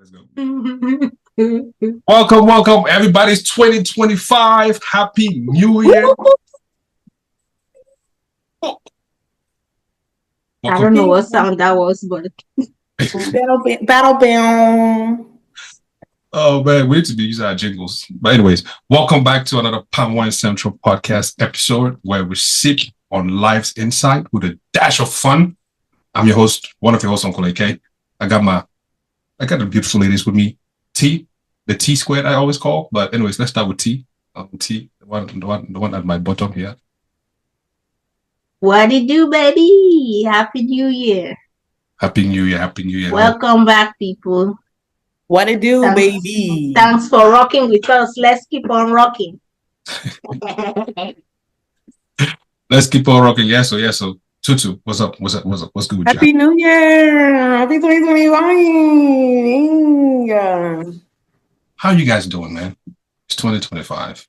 Let's go. Welcome. Everybody's 2025. Happy New Year. I don't know what sound that was, but battle bell. Oh man, we need to be using our jingles. But anyways, welcome back to another Palm Wine Central podcast episode where we sit on life's insight with a dash of fun. I'm your host, one of your hosts, Uncle AK. I got the beautiful ladies with me. T, the T squared I always call. But anyways, let's start with T. T, the one at my bottom here. What it do, baby? Happy New Year. Happy New Year. Welcome back, people. What it do, baby? Thanks for rocking with us. Let's keep on rocking. Let's keep on rocking. Yeah, so Tutu, what's up? What's good with you? Happy New Year. Happy 2021. How you guys doing, man? It's 2025.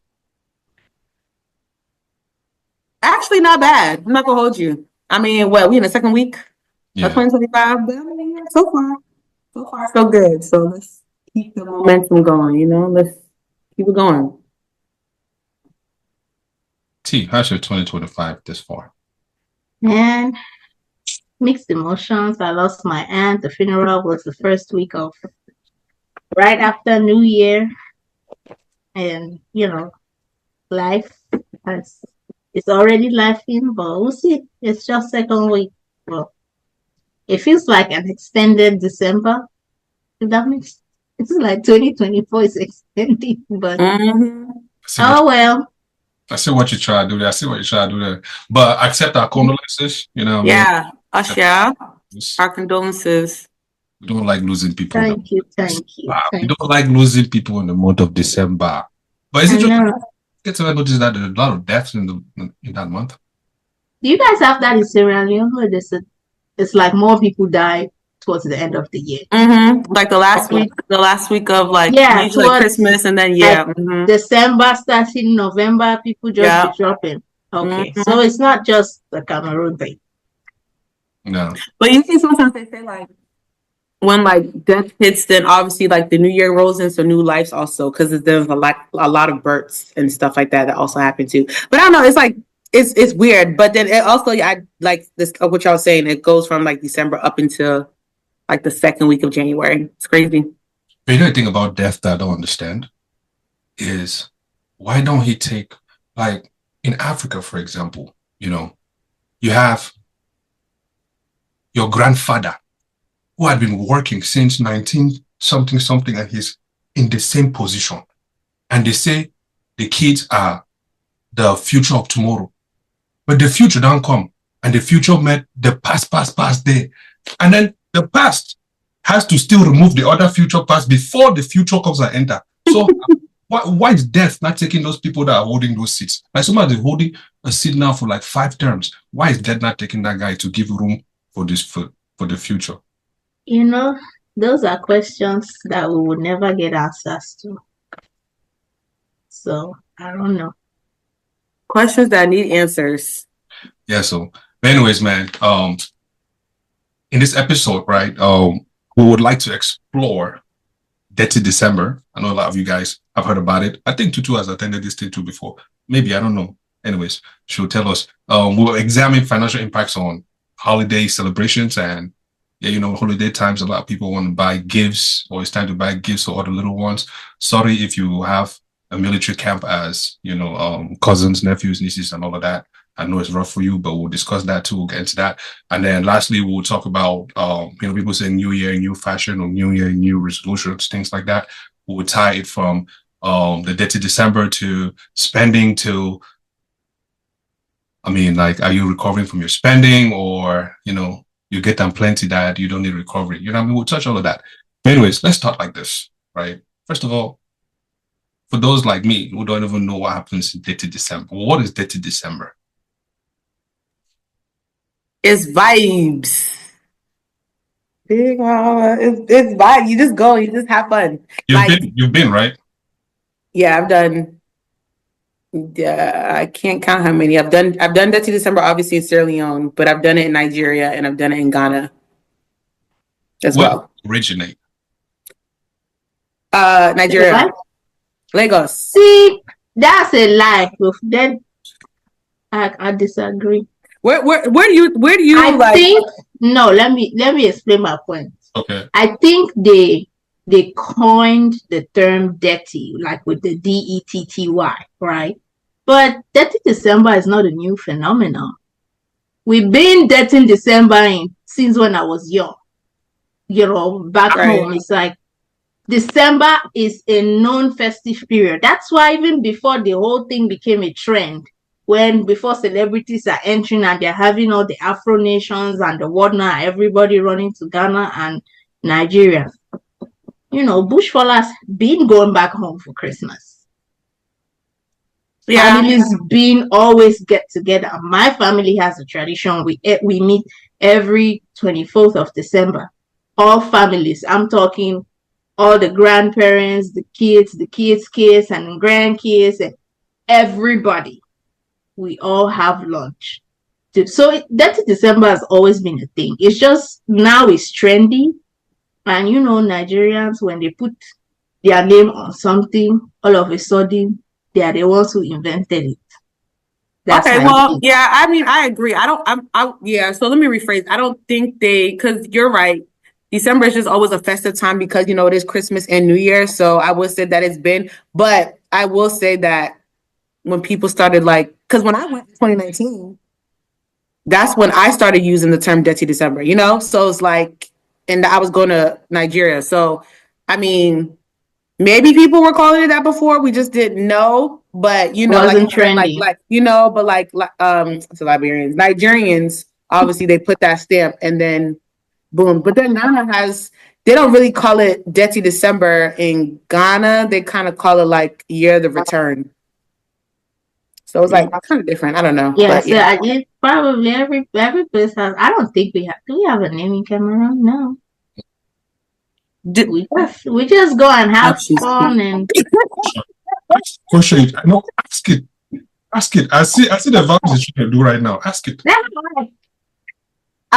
Actually, not bad. I'm not gonna hold you. I mean, we in the second week of 2025, but I mean, so far, so good. So let's keep the momentum going, let's keep it going. T, how's your 2025 this far? Man, mixed emotions. I lost my aunt. The funeral was the first week of right after New Year. And, life it's already laughing, but we'll see. It's just second week. Well, it feels like an extended December. If that makes it's like 2024 is extending, but well. I see what you try to do there. But accept our condolences, Yeah, Usher, our condolences. We don't like losing people. Thank you. We don't like losing people in the month of December. But is it just get to notice that there's a lot of deaths in that month? Do you guys have that in Sierra Leone? It's like more people die towards the end of the year. Like the last week of usually Christmas, and then December starting November, people just be dropping. Okay, so it's not just the Cameroon thing. No, but you see sometimes they say like when like death hits, then obviously like the new year rolls into new lives also, because there's a lot of births and stuff like that also happen too. But I don't know, it's like it's weird. But then it also, I like this what y'all saying, it goes from like December up into like the second week of January. It's crazy. But you know the thing about death that I don't understand is why don't he take, like in Africa, for example, you have your grandfather who had been working since 19 something and he's in the same position. And they say the kids are the future of tomorrow. But the future don't come. And the future met the past there. And then the past has to still remove the other future past before the future comes and enter. So why is death not taking those people that are holding those seats? Like somebody holding a seat now for like 5 terms. Why is death not taking that guy to give room for the future? Those are questions that we will never get answers to. So I don't know. Questions that need answers. Yeah, so anyways, man, in this episode, right, we would like to explore Detty December. I know a lot of you guys have heard about it. I think Tutu has attended this thing too before. Maybe, I don't know. Anyways, she'll tell us. We'll examine financial impacts on holiday celebrations, and holiday times, a lot of people want to buy gifts, or it's time to buy gifts for all the little ones. Sorry if you have a military camp as, cousins, nephews, nieces, and all of that. I know it's rough for you, but we'll discuss that too. We'll get into that. And then lastly, we'll talk about, people say New Year, new fashion, or New Year, new resolutions, things like that. We'll tie it from the Detty December to spending to, are you recovering from your spending, or, you get them plenty that you don't need recovery? We'll touch all of that. But anyways, let's start like this, right? First of all, for those like me who don't even know what happens in Detty December, what is Detty December? It's vibes. It's vibes. You just go. You just have fun. You've been, right? Yeah, I've done. Yeah, I can't count how many I've done. I've done Detty December, obviously in Sierra Leone, but I've done it in Nigeria and I've done it in Ghana as well. Originate? Nigeria. Lagos. See, that's a lie. Then I disagree. Where do you I like? think no. Let me explain my point. Okay. I think they coined the term dirty, like with the DETTY, right? But Dirty December is not a new phenomenon. We've been Dirty December since when I was young. Back home, it's like December is a known festive period. That's why even before the whole thing became a trend, before celebrities are entering and they're having all the Afro nations and the whatnot, everybody running to Ghana and Nigeria. Bushfallers been going back home for Christmas. Yeah. Families being always get together. My family has a tradition. We meet every 24th of December. All families. I'm talking all the grandparents, the kids' kids, and grandkids, and everybody. We all have lunch. So Dirty December has always been a thing. It's just now it's trendy. And Nigerians, when they put their name on something, all of a sudden they are the ones who invented it. That's okay, well, yeah, I mean, I agree. Yeah, so let me rephrase. I don't think because you're right. December is just always a festive time because, it is Christmas and New Year. So I would say that it's been, but I will say that when people started because when I went in 2019, that's when I started using the term Detty December, So it's and I was going to Nigeria. So, I mean, maybe people were calling it that before. We just didn't know. But wasn't trendy. So Liberians, Nigerians, obviously they put that stamp and then boom. But then Ghana they don't really call it Detty December in Ghana. They kind of call it Year of the Return. So it's kind of different. I don't know. Yeah, so probably every place has. I don't think we have. Do we have a name in Cameroon? No. We just go and have fun and. Question. No, ask it. Ask it. I see the values that you do right now. Ask it. Do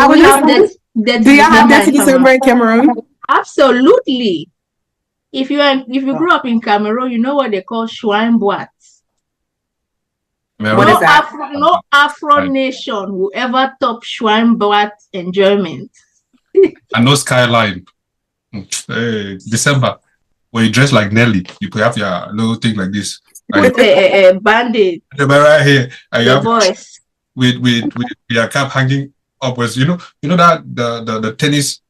you have Detty December in Cameroon? Absolutely. If you grew up in Cameroon, you know what they call shrine boîtes. What is that? No Afro nation will ever top shrine boîte enjoyment. I know Skyline. December, when you dress like Nelly, you could have your little thing like this. With a bandit. Right here. And you have voice. With your cap hanging upwards. You know that the tennis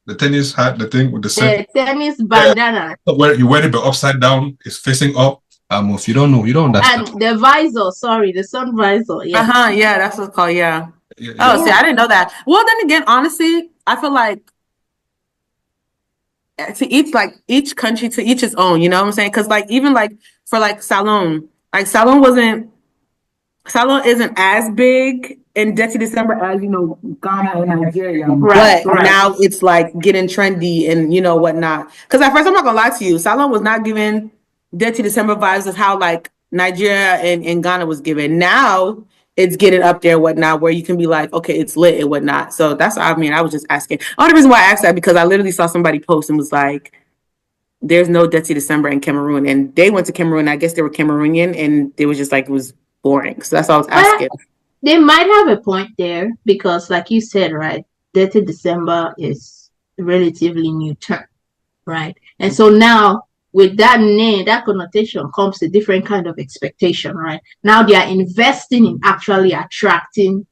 hat, the thing with the tennis bandana. Yeah. Where you wear it but upside down, it's facing up. If you don't know, you don't understand. And the visor, the sun visor. Yeah. Yeah, that's what's called, yeah. See, I didn't know that. Well, then again, honestly, I feel like each country to each its own, you know what I'm saying? Because even for Salon, Salon isn't as big in Detty December as Ghana and Nigeria, right, but now it's getting trendy and whatnot. Because at first, I'm not gonna lie to you, Salon was not giving Detty December vibes as how Nigeria and Ghana was given. Now it's getting up there, whatnot, where you can be okay, it's lit and whatnot. So that's what I mean. I was just asking. Only reason why I asked that because I literally saw somebody post and was there's no Detty December in Cameroon. And they went to Cameroon. I guess they were Cameroonian and they was just it was boring. So that's what I was asking. They might have a point there because like you said, right, Detty December is a relatively new term, right? And so now with that name, that connotation comes a different kind of expectation, right? Now they are investing in actually attracting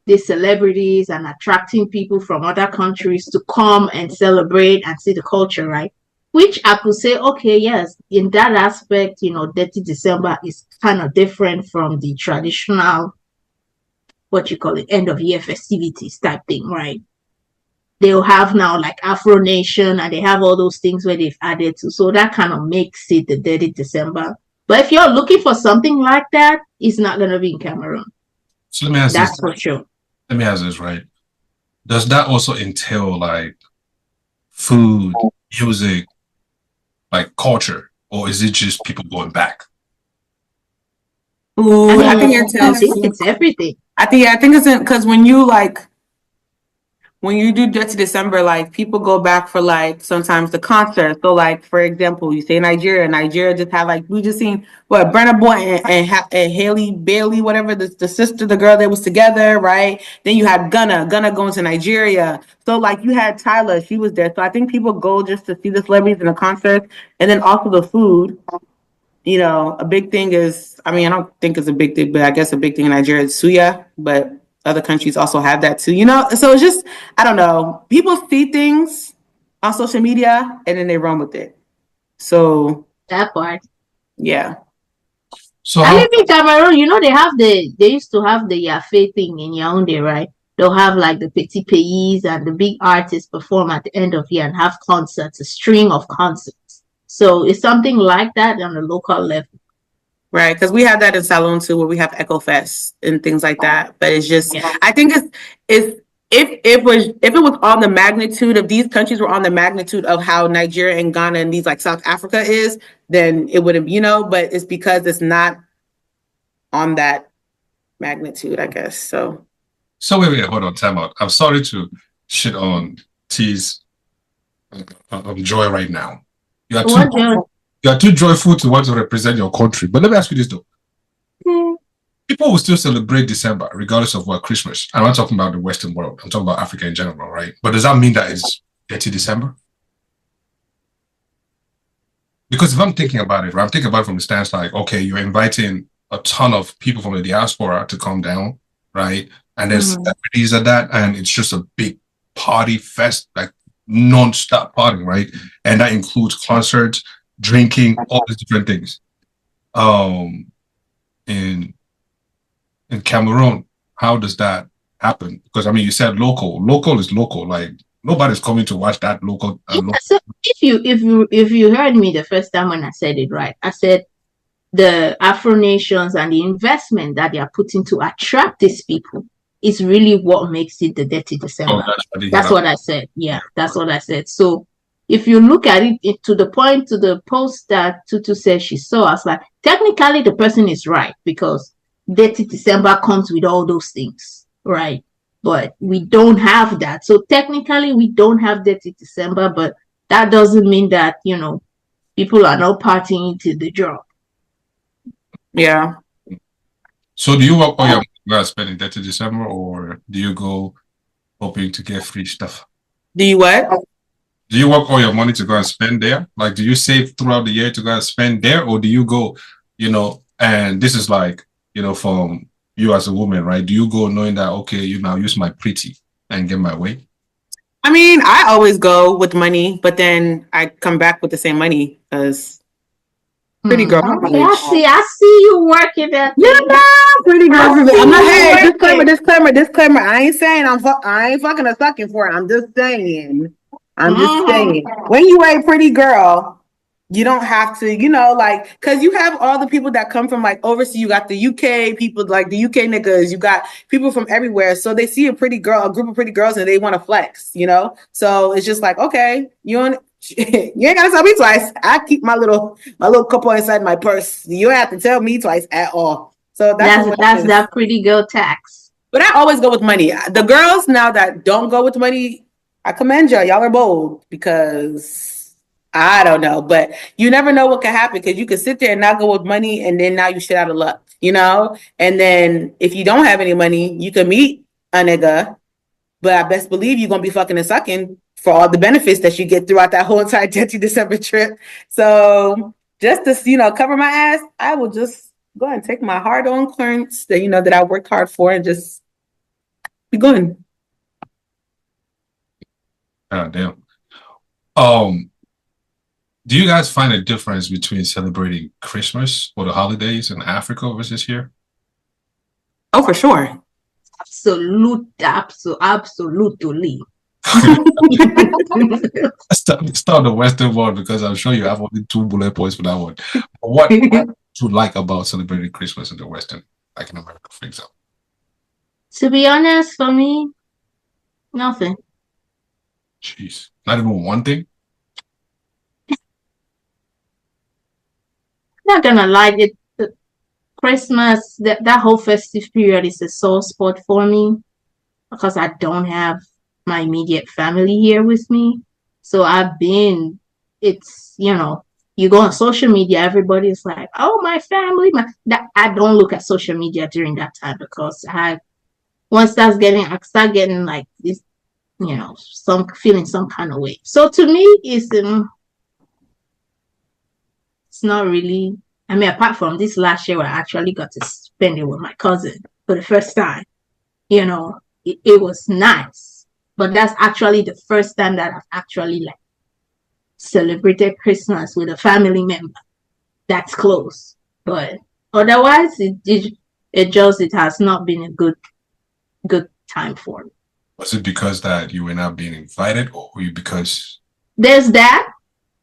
the celebrities and attracting people from other countries to come and celebrate and see the culture, right? Which I could say, okay, yes, in that aspect, Detty December is kind of different from the traditional, end of year festivities type thing, right? They'll have now Afro Nation and they have all those things where they've added to. So that kind of makes it the Detty December. But if you're looking for something like that, it's not going to be in Cameroon. So let me ask That's for sure. Let me ask this, right? Does that also entail food, music, culture, or is it just people going back? Ooh, I think it's everything. I think it's because when you when you do Detty December, like people go back for like sometimes the concert. So like for example, you say Nigeria just had like we just seen what Brenna Boy and Haley Bailey, whatever the sister, the girl that was together, right? Then you had Gunna going to Nigeria. So like you had Tyla, she was there. So I think people go just to see the celebrities in the concert, and then also the food. You know, a big thing is, I mean, I don't think it's a big thing, but I guess a big thing in Nigeria is suya, but other countries also have that too, you know? So it's just, I don't know. People see things on social media and then they run with it. So, That part. yeah. So And how even Cameroon, you know, they used to have the Yafe thing in Yaoundé, right? They'll have like the Petit Pays and the big artists perform at the end of year and have concerts, a string of concerts. So it's something like that on the local level. Right, because we have that in Salon too, where we have Echo Fest and things like that. But it's just, Yeah. I think it's if it was on the magnitude of these countries were on the magnitude of how Nigeria and Ghana and these like South Africa is, then it would have, you know. But it's because it's not on that magnitude, I guess. So wait, hold on, time out. I'm sorry to shit on T's joy right now. You are too What the- you are too joyful to want to represent your country. But let me ask you this though. People will still celebrate December regardless of what Christmas. I'm not talking about the Western world. I'm talking about Africa in general, right? But does that mean that it's Detty December? Because if I'm thinking about it, right, I'm thinking about it from the stance like, okay, you're inviting a ton of people from the diaspora to come down, right? And there's celebrities at that, and it's just a big party fest, like non-stop party, right? And that includes concerts, drinking, all these different things. In Cameroon, how does that happen? Because I mean, you said local. Local is local. Like nobody's coming to watch that local. Yeah, so if you heard me the first time when I said it right, I said the Afro nations and the investment that they are putting to attract these people is really what makes it the Dirty December. That's what I said. Yeah, that's what I said. So if you look at it to the point to the post that Tutu said she saw, I was like, technically the person is right because Dirty December comes with all those things, right? But we don't have that. So technically we don't have Dirty December, but that doesn't mean that, you know, people are not partying to the job. yeah. So do you work all your money spending Dirty December, or do you go hoping to get free stuff? Do you what? Do you work all your money to go and spend there? Like, do you save throughout the year to go and spend there, or do you go, you know? And this is like, you know, from you as a woman, right? Do you go knowing that okay, you now use my pretty and get my way? I mean, I always go with money, but then I come back with the same money because pretty girl. Okay, I see you working that. Yeah, pretty girl. I'm not. Hey, working. disclaimer. I ain't saying I ain't fucking a sucking for it. I'm just saying. When you a pretty girl, you don't have to, you know, like, because you have all the people that come from like overseas. You got the UK people, like the UK niggas. You got people from everywhere. So they see a pretty girl, a group of pretty girls, and they want to flex, you know. So it's just like, okay, you ain't gotta tell me twice. I keep my little couple inside my purse. You don't have to tell me twice at all. So that's that pretty girl tax. But I always go with money. The girls now that don't go with money, I commend y'all. Y'all are bold because I don't know, but you never know what can happen because you could sit there and not go with money, and then now you shit out of luck, you know. And then if you don't have any money, you can meet a nigga, but I best believe you're gonna be fucking and sucking for all the benefits that you get throughout that whole entire Detty December trip. So just to, you know, cover my ass, I will just go ahead and take my hard-earned clearance that, you know, that I worked hard for and just be going. God damn. Do you guys find a difference between celebrating Christmas or the holidays in Africa versus here? Oh, for sure. Absolutely. Start the Western world because I'm sure you have only 2 bullet points for that one. But what do you like about celebrating Christmas in the Western, like in America, for example? To be honest, for me, nothing. Jeez, not even one thing. Not gonna lie, Christmas, that whole festive period is a sore spot for me because I don't have my immediate family here with me. So it's, you go on social media, everybody's like, oh, my family. I don't look at social media during that time because I start getting like this, feeling some kind of way. So to me, it's not really, I mean, apart from this last year where I actually got to spend it with my cousin for the first time, it was nice. But that's actually the first time that I've actually like celebrated Christmas with a family member that's close. But otherwise, it has not been a good time for me. Was it because that you were not being invited, or were you because There's that,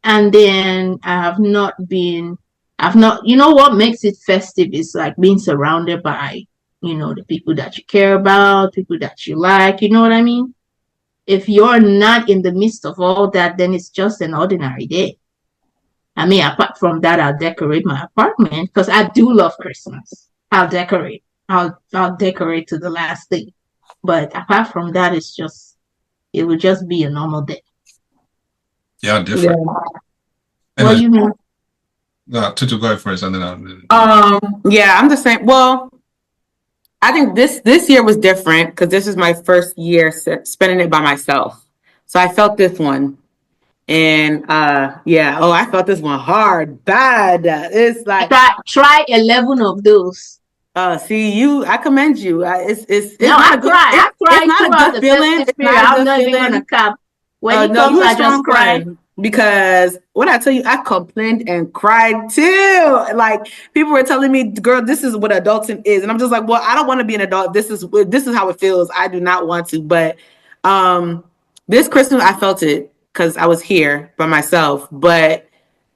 and then I've not, what makes it festive is like being surrounded by, the people that you care about, people that you like, you know what I mean? If you're not in the midst of all that, then it's just an ordinary day. I mean, apart from that, I'll decorate my apartment because I do love Christmas. I'll decorate. I'll decorate to the last day. But apart from that, it would just be a normal day. yeah, different? What do you mean? No, Tutu, go first, and then Yeah, I'm the same. Well, I think this year was different because this is my first year spending it by myself. So I felt this one. And I felt this one hard, bad. It's like try 11 of those. I commend you. It's no, not I cry it's not a good feeling. It's not a I'm good not feeling. even gonna cap. When it No, comes, I just cry. Because when I tell you, I complained and cried too. Like people were telling me, "Girl, this is what adulting is," and I'm just like, "Well, I don't want to be an adult. This is how it feels. I do not want to." But this Christmas, I felt it because I was here by myself. But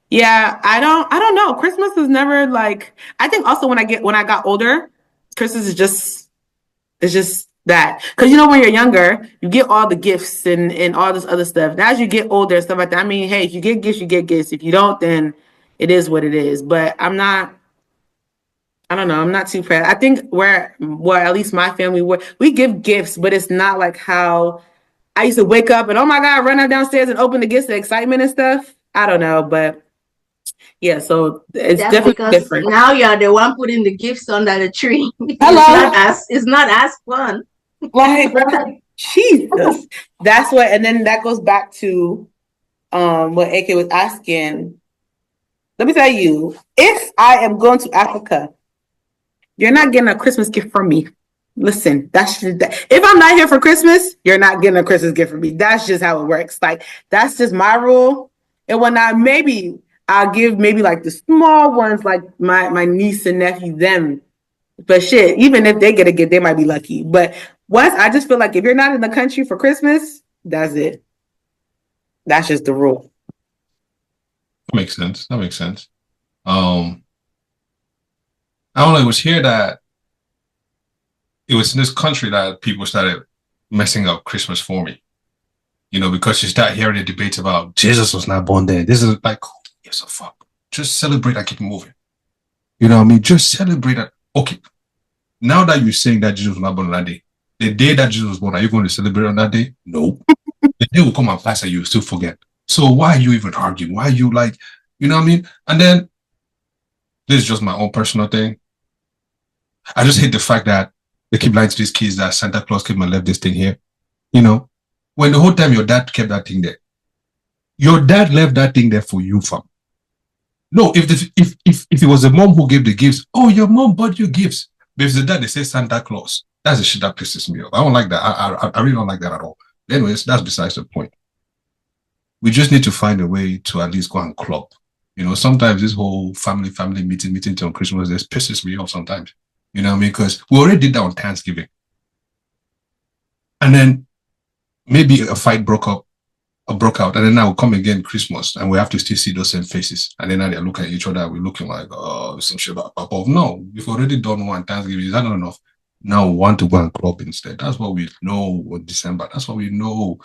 yeah, I don't know. Christmas is never like. I think also when I got older, Christmas is just it's just that. Because when you're younger, you get all the gifts and all this other stuff. Now as you get older and stuff like that, I mean, hey, if you get gifts, you get gifts. If you don't, then it is what it is. But I don't know. I'm not too proud. I think at least my family, we give gifts, but it's not like how I used to wake up and, oh my God, run out downstairs and open the gifts, the excitement and stuff. I don't know. But yeah, so it's That's definitely because different. now you're the one putting the gifts under the tree. Hello. It's not as fun. Like, Jesus. That's what, and then that goes back to what AK was asking. Let me tell you, if I am going to Africa, you're not getting a Christmas gift from me. Listen, that's just that. If I'm not here for Christmas, you're not getting a Christmas gift from me. That's just how it works. Like, that's just my rule. And when I'll give maybe like the small ones, like my niece and nephew, them. But shit, even if they get a gift, they might be lucky. But I just feel like if you're not in the country for Christmas, that's it. That's just the rule. That makes sense. I don't know. It was here that it was in this country that people started messing up Christmas for me. Because you start hearing the debates about Jesus was not born there. This is like, who gives a fuck? Just celebrate and keep moving. You know what I mean? Just celebrate that. Okay. Now that you're saying that Jesus was not born on that day, the day that Jesus was born, are you going to celebrate on that day? No. The day will come and pass and you will still forget. So why are you even arguing? Why are you like, you know what I mean? And then this is just my own personal thing. I just hate the fact that they keep lying to these kids that Santa Claus came and left this thing here. When the whole time your dad kept that thing there. Your dad left that thing there for you, fam. No, if it was the mom who gave the gifts, oh, your mom bought you gifts. But if the dad, they say Santa Claus. That's the shit that pisses me off. I don't like that. I really don't like that at all. Anyways, that's besides the point. We just need to find a way to at least go and club. Sometimes this whole family meeting on Christmas, this pisses me off sometimes. You know what I mean? Because we already did that on Thanksgiving. And then maybe a fight broke out, and then now we'll come again Christmas, and we have to still see those same faces. And then now they're looking at each other, we're looking like, oh, some shit about above. No, we've already done one Thanksgiving. Is that not enough? Now we want to go and club instead. That's what we know with December. That's what we know.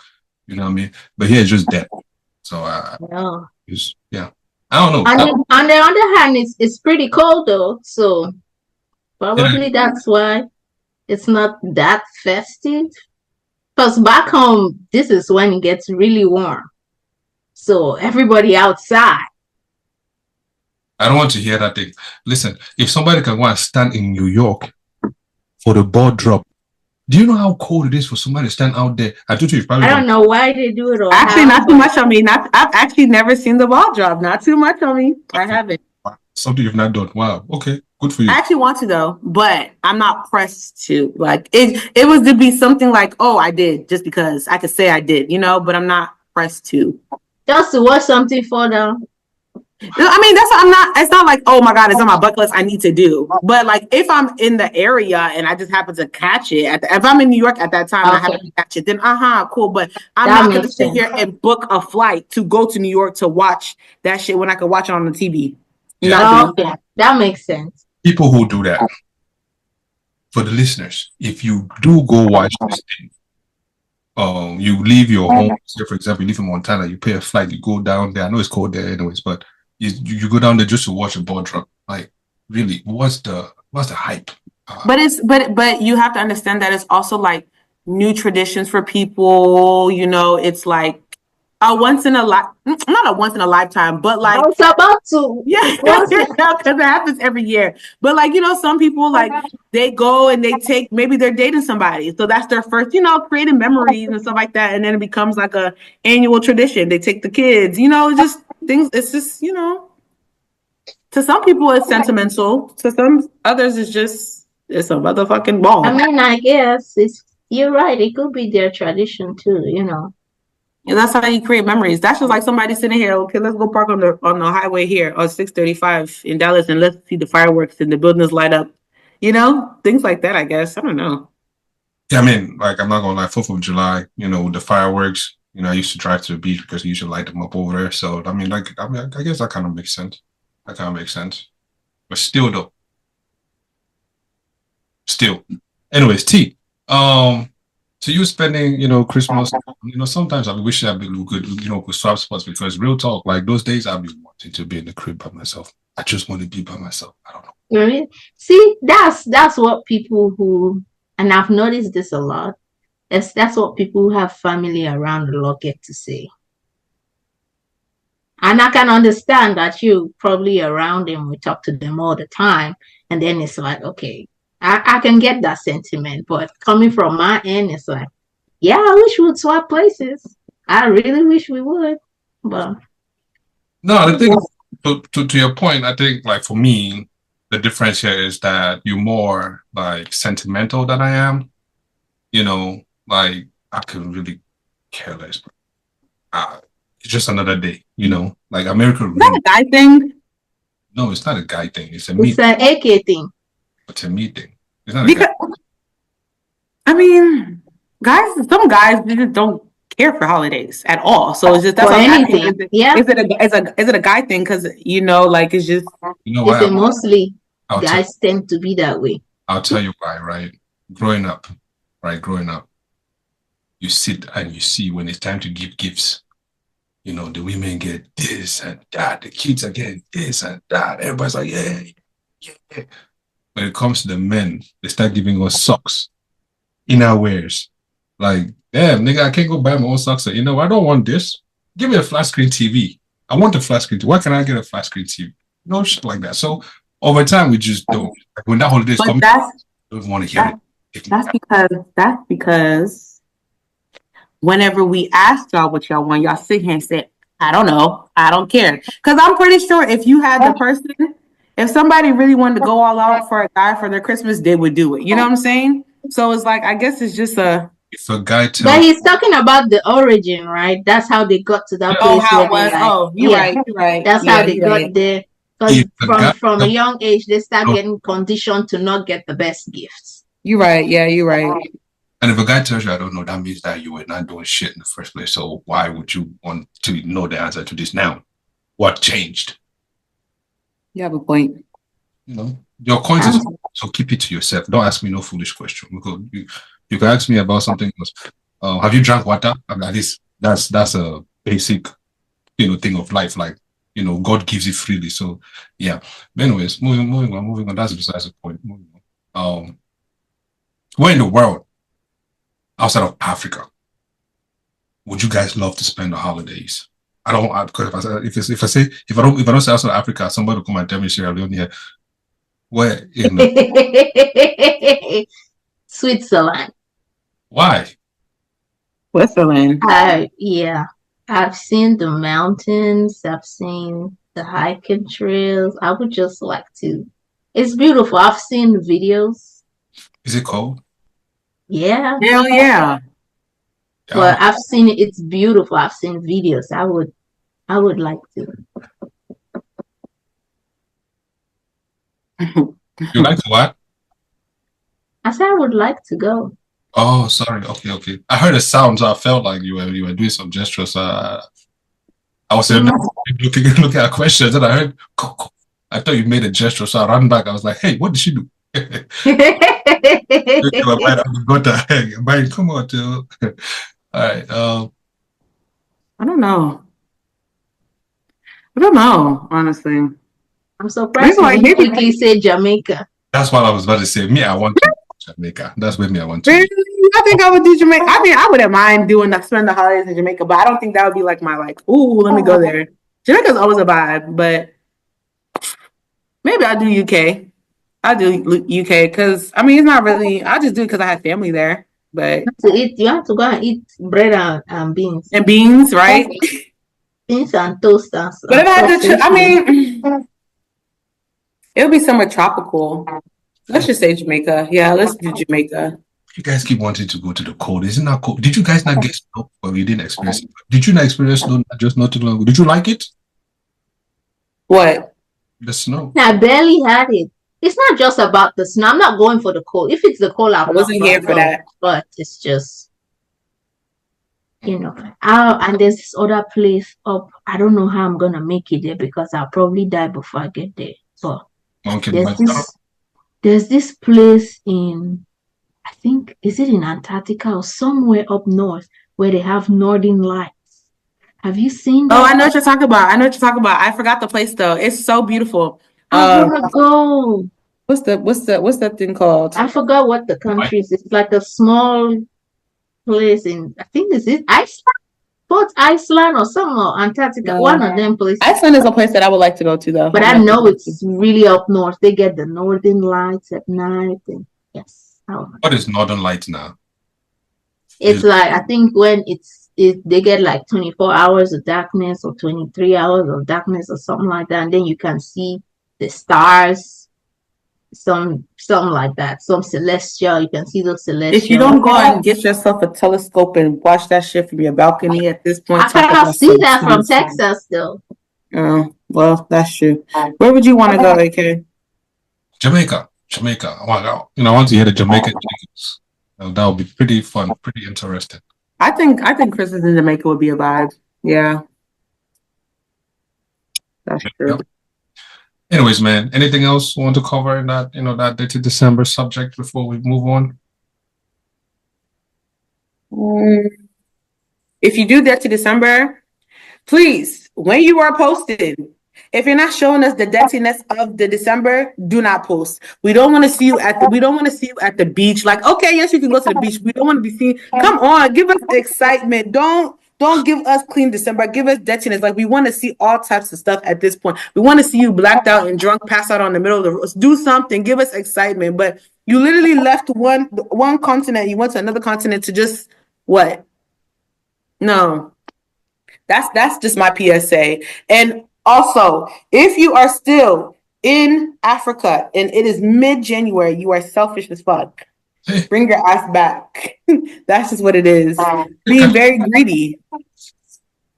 You know what I mean? But here it's just dead. So I don't know. On the other hand, it's pretty cold though, so probably that's why it's not that festive. Because back home, this is when it gets really warm. So everybody outside. I don't want to hear that thing. Listen, if somebody can go and stand in New York for the ball drop, do you know how cold it is for somebody to stand out there? I told you, probably I don't know why they do it or Actually, how, not too but much on me. Not I've actually never seen the ball drop. Not too much on me. I haven't. something you've not done. Wow. Okay. Good for you. I actually want to though, but I'm not pressed to. Like it was to be something like, oh, I did just because I could say I did, but I'm not pressed to. just to watch something fall down. I mean, I'm not. It's not like, oh my god, it's on my bucket list. I need to do. But like, if I'm in the area and I just happen to catch it, if I'm in New York at that time and I happen to catch it, then cool. But I'm That not going to makes sit sense. here and book a flight to go to New York to watch that shit when I could watch it on the TV. Yeah. Okay, that makes sense. People who do that, for the listeners, if you do go watch this thing, you leave your home. Say, for example, you live in Montana, you pay a flight, you go down there. I know it's cold there, anyways, but you go down there just to watch a ball drop. Like, really, what's the hype? But you have to understand that it's also like new traditions for people. It's like a once in a not a once in a lifetime, but like I was about to. because it happens every year. But like some people like they go and they take, maybe they're dating somebody, so that's their first creating memories and stuff like that, and then it becomes like a annual tradition. They take the kids, just things. It's just to some people it's sentimental. To some others it's a motherfucking ball. I mean, I guess you're right. It could be their tradition too. And that's how you create memories. That's just like somebody sitting here. Okay, let's go park on the highway here on 635 in Dallas and let's see the fireworks and the buildings light up. Things like that. I guess I don't know. Yeah, I mean, like, I'm not gonna lie, 4th of July, the fireworks. I used to drive to the beach because you used to light them up over there. So I mean, I guess that kind of makes sense. That kind of makes sense. But still, though, anyways, T. So you spending, Christmas, sometimes I wish I'd be good, with swap spots, because real talk, like those days I'd be wanting to be in the crib by myself. I just want to be by myself. I don't know. Really? See, that's what people who, and I've noticed this a lot. That's what people who have family around a lot get to say. And I can understand that you probably around them, we talk to them all the time, and then it's like, okay, I can get that sentiment, but coming from my end, it's like, yeah, I wish we would swap places. I really wish we would, but no, the thing to your point, I think, like, for me, the difference here is that you're more like sentimental than I am. Like, I can really care less. It's just another day, like America. Is that a guy thing? No, it's not a guy thing. It's a me. It's an AK thing. It's a me thing. It's not a guy. I mean, some guys they just don't care for holidays at all. So it's just that's what I'm asking. Is it a guy thing? Because like it's just it's mostly guys tend to be that way. I'll tell you why. Right, growing up, you sit and you see when it's time to give gifts. The women get this and that. The kids are getting this and that. Everybody's like, yeah. When it comes to the men, they start giving us socks, inner wears. Like, damn, nigga, I can't go buy my own socks. I don't want this. Give me a flat screen TV. I want a flat screen TV. Why can't I get a flat screen TV? No shit like that. So over time, we just don't. Like, when that holiday's coming, don't want to hear it. That's because whenever we ask y'all what y'all want, y'all sit here and say, I don't know. I don't care. Because I'm pretty sure if you had the person, if somebody really wanted to go all out for a guy for their Christmas, they would do it. You know what I'm saying? So it's like, I guess it's just if a guy but he's talking about the origin, right? That's how they got to that place. How it was. You're right. That's how they got there. Because from a young age, they start getting conditioned to not get the best gifts. You're right. Yeah, you're right. And if a guy tells you, I don't know, that means that you were not doing shit in the first place. So why would you want to know the answer to this now? What changed? You have a point. Your coins is so keep it to yourself. Don't ask me no foolish question. Because you can ask me about something else. Have you drank water? I mean, at least that's a basic, thing of life. Like, God gives it freely. So yeah. But anyways, moving on. That's besides the point. Moving on. Where in the world outside of Africa, would you guys love to spend the holidays? I don't because if I don't say outside of Africa, somebody will come and tell me Sierra Leone here. Where in Switzerland. why? Switzerland. Yeah. I've seen the mountains, I've seen the hiking trails. I would just like to. It's beautiful. I've seen videos. Is it cold? Yeah. Hell yeah. But I've seen it. It's beautiful. I've seen videos. I would like to. You like to what? I said I would like to go. Oh, sorry. Okay. I heard a sound, so I felt like you were doing some gestures. I was looking at questions, and I heard. I thought you made a gesture, so I ran back. I was like, "Hey, what did she do?" Come on, too. All right. I don't know. I don't know, honestly. I'm surprised you didn't quickly say Jamaica. That's what I was about to say. Me, I want to go to Jamaica. That's where me I want to. Really? I think I would do Jamaica. I mean, I wouldn't mind spend the holidays in Jamaica, but I don't think that would be like my ooh, let me go there. Jamaica's always a vibe, but maybe I'll do UK. I'll do UK because I mean it's not really. I just do it because I have family there. But you have to go and eat bread and beans and beans, right? Beans and toast. But if I had to, I mean, it would be somewhere tropical. Let's just say Jamaica. Yeah, let's do Jamaica. You guys keep wanting to go to the cold. Isn't that cold? Did you guys not get snow? Well, you didn't experience it. Did you not experience snow just not too long ago? Did you like it? What? The snow. I barely had it. It's not just about the snow. I'm not going for the cold. If it's the cold, I wasn't here for that. But it's just, and there's this other place up. I don't know how I'm gonna make it there because I'll probably die before I get there. So there's this place in, I think, is it in Antarctica or somewhere up north where they have northern lights? Have you seen that? Oh, I know what you're talking about. I forgot the place though. It's so beautiful. I want to go. What's that thing called? I forgot what the country is. It's like a small place in, I think is it Iceland? Both Iceland or somewhere Antarctica. One of them places. Iceland is a place that I would like to go to though. But I know it's really up north. They get the northern lights at night, and yes. What is northern lights now? It's like, I think when they get like 24 hours of darkness or 23 hours of darkness or something like that, and then you can see the stars, something like that, some celestial. You can see those celestial. If you don't go and get yourself a telescope and watch that shit from your balcony at this point, I cannot see that from Texas though. Oh, well, that's true. Where would you want to go, AK? Jamaica. I want to hear the Jamaican jingles. That would be pretty fun, pretty interesting. I think Christmas in Jamaica would be a vibe. Yeah. That's true. Yep. Anyways, man, anything else you want to cover in that, that Detty December subject before we move on? If you do Detty December, please, when you are posting, if you're not showing us the dirtiness of the December, do not post. We don't want to see you at the beach. Like, okay, yes, you can go to the beach. We don't want to be seen. Come on, give us the excitement. Don't give us clean December. Give us dirtiness. Like, we want to see all types of stuff at this point. We want to see you blacked out and drunk, pass out on the middle of the road. Do something. Give us excitement. But you literally left one continent. You went to another continent to just what? No. That's just my PSA. And also, if you are still in Africa and it is mid-January, you are selfish as fuck. Bring your ass back. That's just what it is. Being very greedy.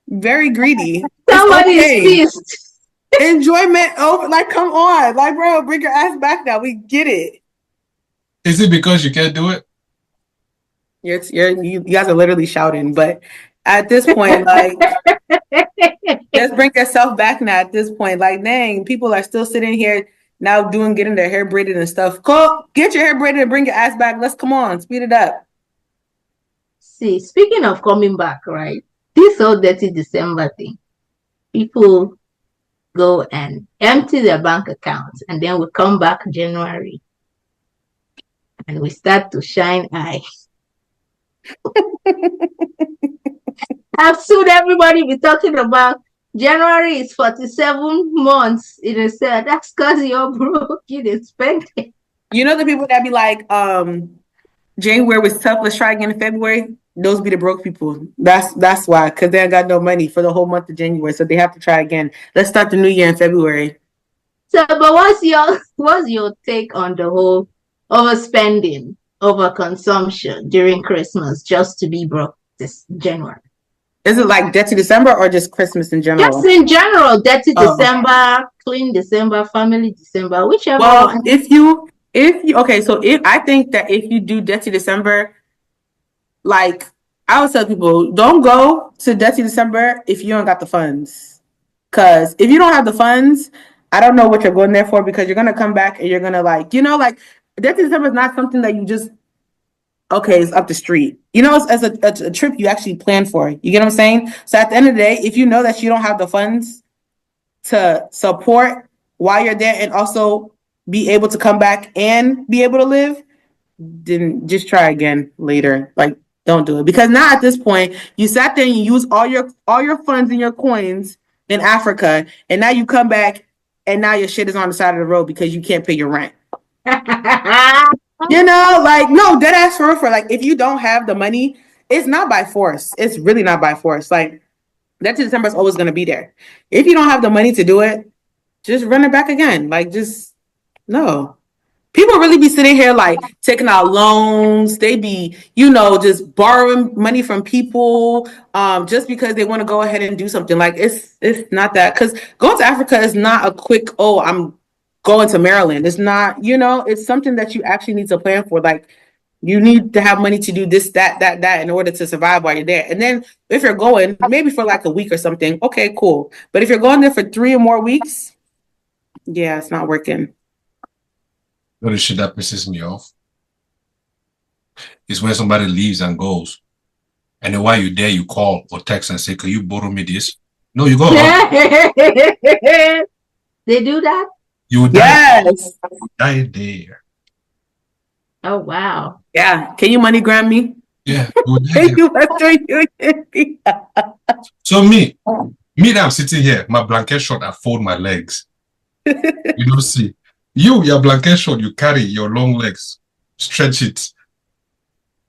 Very greedy. Somebody's pissed. Enjoyment over. Like, come on. Like, bro, bring your ass back now. We get it. Is it because you can't do it? You guys are literally shouting, but at this point, like, just bring yourself back now at this point. Like, dang, people are still sitting here now getting their hair braided and stuff. Go get your hair braided and bring your ass back. Let's come on, speed it up. See, speaking of coming back, right? This whole Detty December thing, people go and empty their bank accounts, and then we come back January and we start to shine eyes. I've soon everybody be talking about January is 47 months in a cell. That's because you're broke. You didn't spend it. You know the people that be like, January was tough. Let's try again in February. Those be the broke people. That's why, because they ain't got no money for the whole month of January, so they have to try again. Let's start the new year in February. So, but what's your take on the whole overspending, overconsumption during Christmas just to be broke this January? Is it like Detty December or just Christmas in general? Just in general, Detty December, Clean December, Family December, whichever Well, one. if you okay, so if I think that if you do Detty December, like I would tell people, don't go to Detty December if you don't got the funds. Cause if you don't have the funds, I don't know what you're going there for, because you're gonna come back and you're gonna like Detty December is not something that you just it's up the street. It's a trip you actually plan for. You get what I'm saying? So at the end of the day, if you know that you don't have the funds to support while you're there and also be able to come back and be able to live, then just try again later. Like, don't do it, because now at this point you sat there and you use all your funds and your coins in Africa, and now you come back and now your shit is on the side of the road because you can't pay your rent. Like, no, dead ass for like, if you don't have the money, it's not by force. It's really not by force. Like, that December is always going to be there. If you don't have the money to do it, just run it back again. Like, just no. People really be sitting here like taking out loans. They be, just borrowing money from people, just because they want to go ahead and do something. Like, it's not that, because going to Africa is not a quick, I'm going to Maryland. It's not, it's something that you actually need to plan for. Like, you need to have money to do this, that in order to survive while you're there. And then if you're going maybe for like a week or something, okay, cool. But if you're going there for 3 or more weeks, yeah, it's not working. The shit that pisses me off is when somebody leaves and goes, and then while you're there, you call or text and say, "Can you borrow me this?" No, you go. They do that? You would die. Yes. Die there. Oh wow. Yeah. Can you MoneyGram me? Yeah. You would die Can there. you Western Union? So me that I'm sitting here, my blanket short, I fold my legs. You don't see. Your blanket short, you carry your long legs, stretch it.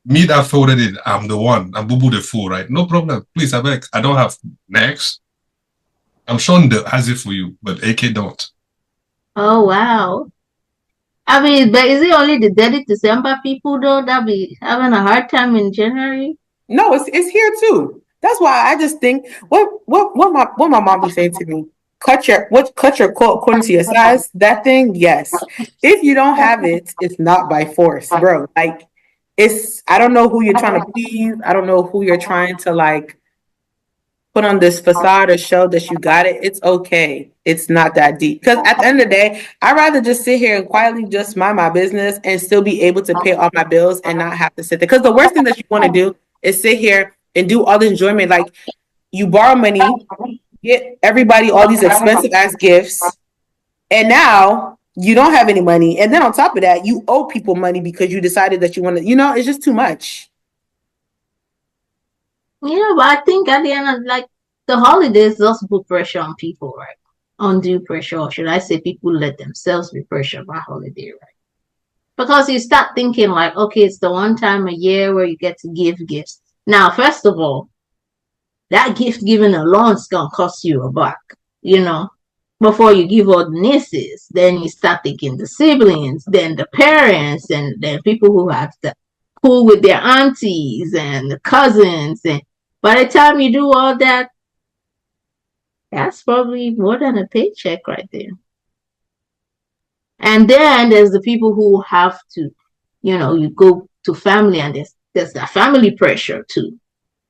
Me that folded it, I'm the one. I'm Boo Boo the fool, right? No problem. Please, I beg. I don't have next. I'm sure that has it for you, but AK don't. Oh wow. I mean, but is it only the Detty December people though that be having a hard time in January? No, it's here too. That's why I just think what my mom be saying to me. Cut your coat according to your size. That thing, yes. If you don't have it, it's not by force, bro. Like, I don't know who you're trying to please. I don't know who you're trying to like put on this facade or show that you got it. It's okay. It's not that deep. Because at the end of the day, I'd rather just sit here and quietly just mind my business and still be able to pay all my bills and not have to sit there. Because the worst thing that you want to do is sit here and do all the enjoyment. Like, you borrow money, get everybody all these expensive ass gifts, and now you don't have any money. And then on top of that, you owe people money because you decided that you want to, it's just too much. Yeah, but I think at the end of like the holidays just put pressure on people, right? Undue pressure, or should I say people let themselves be pressured by holiday, right? Because you start thinking like, okay, it's the one time a year where you get to give gifts. Now, first of all, that gift giving alone is gonna cost you $1, before you give all the nieces. Then you start thinking the siblings, then the parents, and then people who have to cool with their aunties and the cousins. And by the time you do all that, that's probably more than a paycheck right there. And then there's the people who have to, you go to family and there's that family pressure too.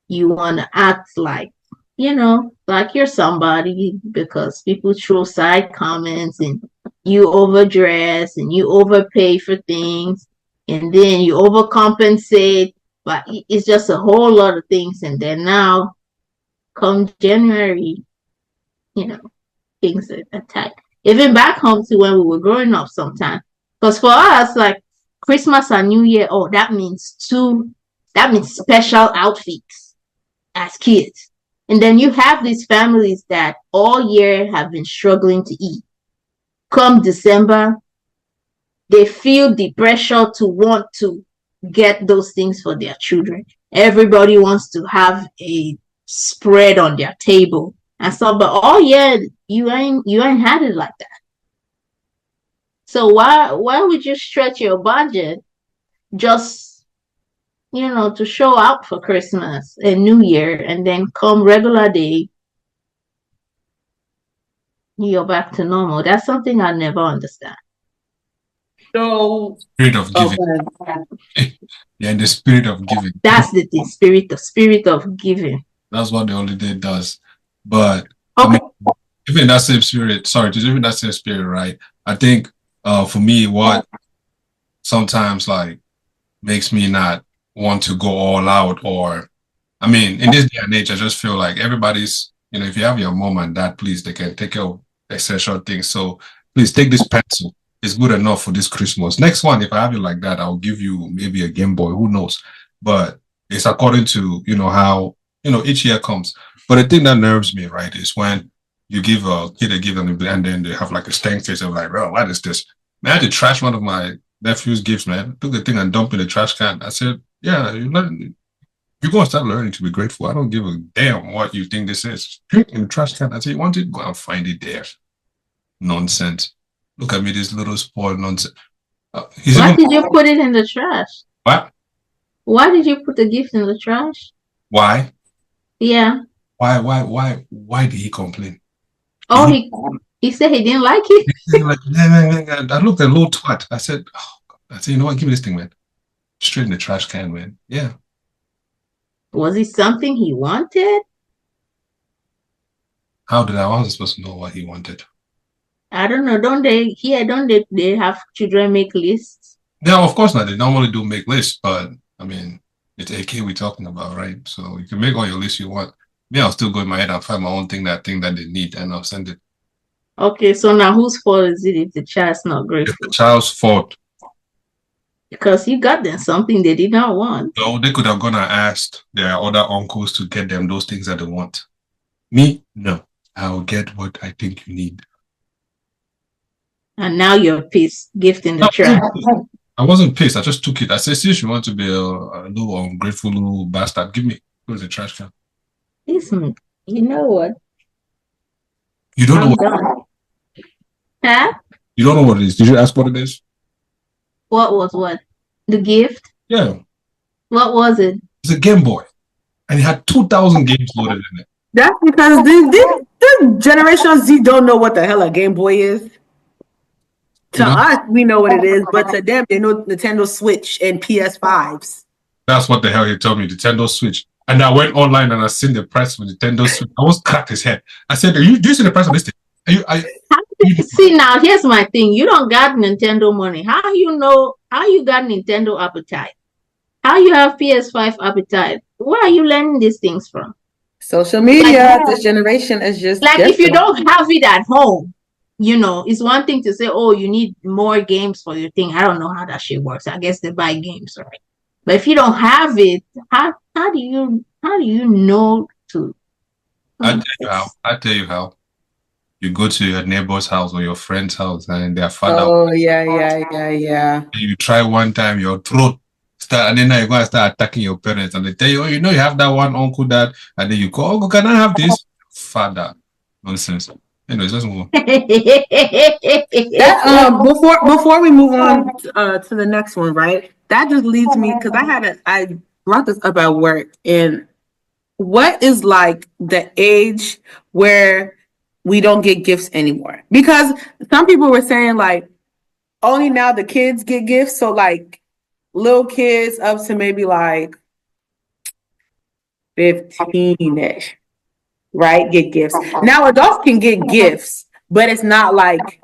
You want to act like, like you're somebody because people throw side comments and you overdress and you overpay for things and then you overcompensate. But it's just a whole lot of things. And then now, come January, things attack. Even back home to when we were growing up sometimes. Because for us, like Christmas and New Year, that means two That means special outfits as kids. And then you have these families that all year have been struggling to eat. Come December, they feel the pressure to want to get those things for their children. Everybody wants to have a spread on their table and stuff, but all year you ain't had it like that. So why would you stretch your budget just to show out for Christmas and New Year, and then come regular day, you're back to normal? That's something I never understand. So, Spirit of giving. Yeah, the spirit of giving. That's the thing, spirit of giving. That's what the holiday does. But Okay. Even that same spirit, even that same spirit, right? I think for me, what sometimes like makes me not want to go all out, or I mean, in this day and age, I just feel like everybody's, if you have your mom and dad, please, they can take care of essential things. So please take this pencil. It's good enough for this Christmas. Next one, if I have it like that, I'll give you maybe a Game Boy. Who knows? But it's according to, how, each year comes. But the thing that nerves me, right, is when you give a kid a gift and then they have like a stank face of like, bro, what is this? Man, I had to trash one of my nephew's gifts, man. Took the thing and dumped in the trash can. I said, yeah, you're going to start learning to be grateful. I don't give a damn what you think this is. In the trash can. I said, you want it? Go and find it there. Nonsense. Look at me, this little spoiled nonsense. Why did you put it in the trash? What? Why did you put the gift in the trash? Why? Yeah. Why did he complain? Oh, he said he didn't like it. Like, I looked at a little twat. I said, you know what? Give me this thing, man. Straight in the trash can, man. Yeah. Was it something he wanted? How was I supposed to know what he wanted? I don't know. Don't they have children make lists? Yeah, of course not. They normally do make lists, but I mean, it's AK we're talking about, right? So you can make all your lists you want. Me, I'll still go in my head and find my own thing that they need, and I'll send it. Okay, so now whose fault is it if the child's not grateful? It's the child's fault. Because you got them something they did not want. No, they could have gone and asked their other uncles to get them those things that they want. Me, no. I'll get what I think you need. And now you're pissed, gifting the trash. I wasn't pissed. I just took it. I said, since you want to be a little ungrateful little bastard, give me. Where's the trash can? Listen, you know what? You don't know what? Huh? You don't know what it is. Did you ask what it is? What was what? The gift? Yeah. What was it? It's a Game Boy. And it had 2,000 games loaded in it. That's because this Generation Z don't know what the hell a Game Boy is. To us, we know what it is, but to them, they know Nintendo Switch and PS5s. That's what the hell he told me, Nintendo Switch. And I went online and I seen the price for Nintendo Switch. I almost cracked his head. I said, do you see the price of this thing? See, now here's my thing. You don't got Nintendo money. How you got Nintendo appetite? How you have PS5 appetite? Where are you learning these things from? Social media. This generation is just like different. If you don't have it at home, it's one thing to say, oh, you need more games for your thing. I don't know how that shit works. I guess they buy games, right? But if you don't have it, how do you know to? I tell you how. You go to your neighbor's house or your friend's house and their father. Oh yeah. You try one time, your throat start, and then now you're gonna start attacking your parents, and they tell you, oh, you have that one uncle that, and then you go, oh, can I have this? Father, nonsense. Anyways, let's move on. Before we move on to the next one, right? That just leads me, because I brought this up at work, and what is like the age where we don't get gifts anymore? Because some people were saying like only now the kids get gifts, so like little kids up to maybe like 15ish, right, get gifts. Now adults can get gifts, but it's not like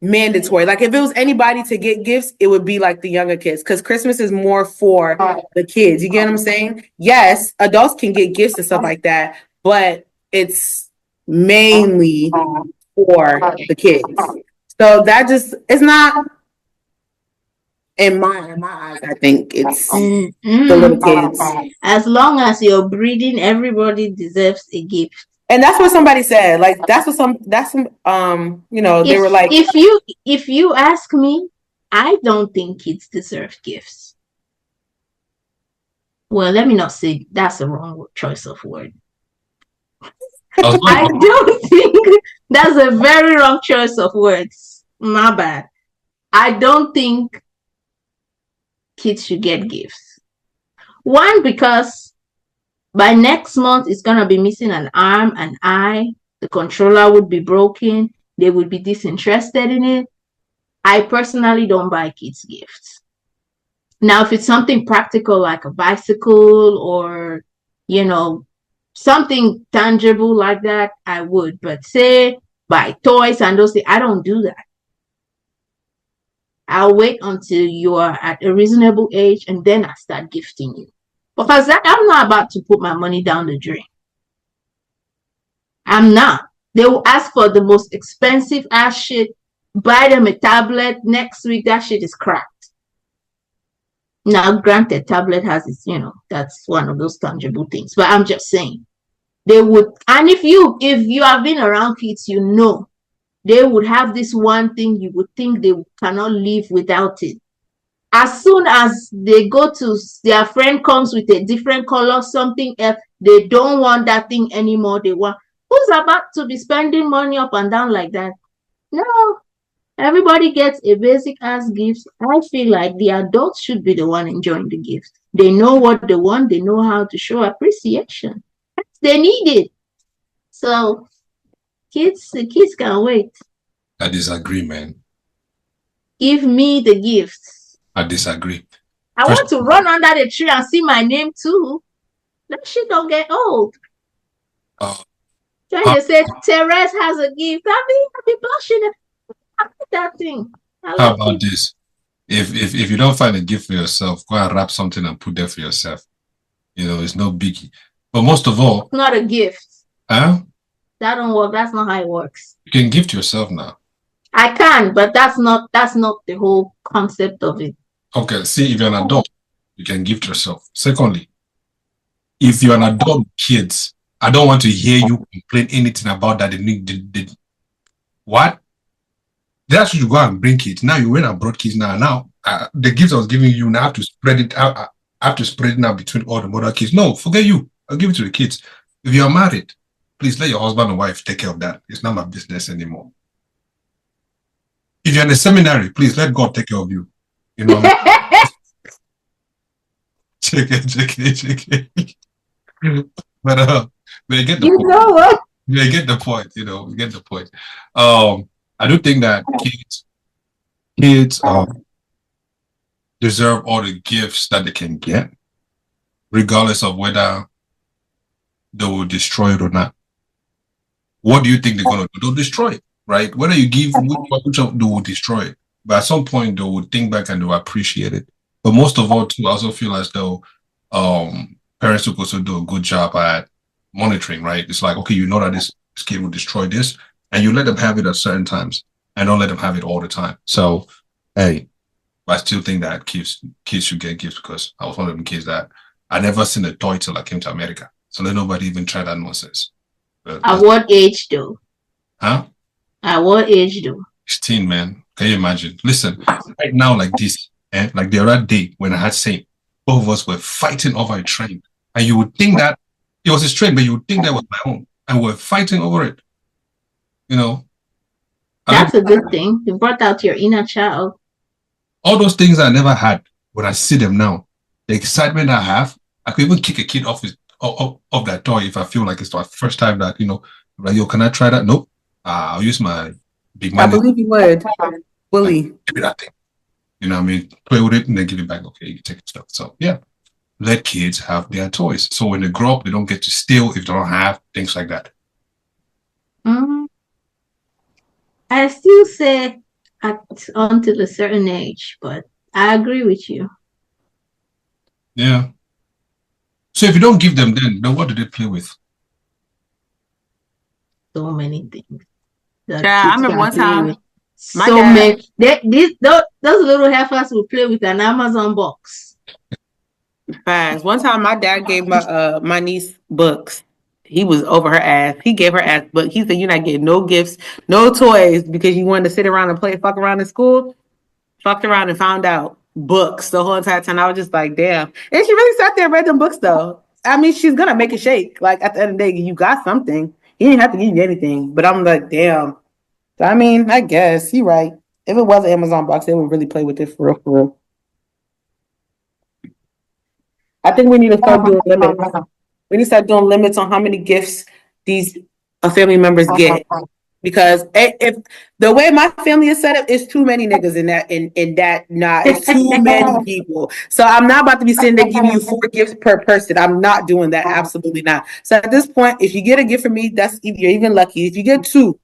mandatory. Like if it was anybody to get gifts, it would be like the younger kids, because Christmas is more for the kids. You get what I'm saying? Yes, adults can get gifts and stuff like that, but it's mainly for the kids. So that just, it's not, In my eyes, I think it's the Mm-mm. little kids. As long as you're breeding, everybody deserves a gift. And that's what somebody said. Like that's some you know, they were like, If you ask me, I don't think kids deserve gifts. Well, let me not say that's a wrong choice of word. I don't think that's a very wrong choice of words. My bad. I don't think kids should get gifts. One, because by next month it's gonna be missing an arm, an eye, the controller would be broken, they would be disinterested in it. I personally don't buy kids gifts. Now, if it's something practical like a bicycle or, you know, something tangible like that, I would. But say buy toys and those things, I don't do that. I'll wait until you are at a reasonable age and then I start gifting you. Because I'm not about to put my money down the drain. I'm not. They will ask for the most expensive ass shit, buy them a tablet. Next week, that shit is cracked. Now, granted, tablet has its, that's one of those tangible things. But I'm just saying, they would, and if you have been around kids, they would have this one thing you would think they cannot live without it. As soon as they go to their friend comes with a different color, something else, they don't want that thing anymore. They want, who's about to be spending money up and down like that? No. Everybody gets a basic ass gift. I feel like the adults should be the one enjoying the gift. They know what they want. They know how to show appreciation. They need it. So kids can wait. I disagree, man. Give me the gifts. I disagree. I want to run under the tree and see my name too. That shit don't get old. Trying to say Therese has a gift. I'll be blushing. I like that thing. How about this? If you don't find a gift for yourself, go and wrap something and put there for yourself. It's no biggie. But most of all, it's not a gift. Huh? That don't work. That's not how it works. You can gift yourself now. I can, but that's not the whole concept of it. Okay, see, if you're an adult, you can gift yourself. Secondly, if you're an adult with kids, I don't want to hear you complain anything about that. What? That's what you go and bring kids. Now you went and brought kids now. The gifts I was giving you, now I have to spread it out. I have to spread it now between all the mother kids. No, forget you. I'll give it to the kids. If you're married, please let your husband and wife take care of that. It's not my business anymore. If you're in a seminary, please let God take care of you. Check it. But you get the point. Know what? You get the point. You get the point. I do think that kids deserve all the gifts that they can get, regardless of whether they will destroy it or not. What do you think they're going to do? They'll destroy it, right? Whether you give, which of they will destroy it. But at some point, they will think back and they will appreciate it. But most of all, too, I also feel as though parents will also do a good job at monitoring, right? It's like, okay, you know that this kid will destroy this, and you let them have it at certain times and don't let them have it all the time. So, hey, I still think that kids should get gifts, because I was one of them kids that I never seen a toy till I came to America. So let nobody even try that nonsense. At what age though? Huh? At what age though? 16, man. Can you imagine? Listen, right now like this, like the other day when I had Saint, both of us were fighting over a train. And you would think that it was his train, but you would think that was my own. And we're fighting over it. That's a good thing. You brought out your inner child. All those things I never had, when I see them now, the excitement I have, I could even kick a kid off that toy if I feel like it's the first time that, like, yo, can I try that? Nope. I'll use my big money. I believe you would. Willie. Give me that thing. You know what I mean? Play with it and then give it back. Okay, you can take it stuff. So, yeah. Let kids have their toys. So when they grow up, they don't get to steal if they don't have things like that. I still say until a certain age, but I agree with you. Yeah. So if you don't give them, then what do they play with? So many things. Yeah, I remember one time My So dad, many. Those little heifers will play with an Amazon box. fast. One time, my dad gave my niece books. He was over her ass. He gave her ass books. He said, "You're not getting no gifts, no toys because you wanted to sit around and play fuck around in school." Fucked around and found out books the whole entire time. I was just like, damn. And she really sat there and read them books though. I mean, she's gonna make a shake. Like at the end of the day, you got something. He didn't have to give you anything. But I'm like, damn. So, I mean, I guess you're right. If it was an Amazon box, they would really play with it for real, for real. I think we need to start doing limits. We need to start doing limits on how many gifts these family members get. Because if the way my family is set up, it's too many niggas in that it's too many people. So I'm not about to be sitting there giving you 4 gifts per person. I'm not doing that. Absolutely not. So at this point, if you get a gift from me, you're even lucky. If you get 2,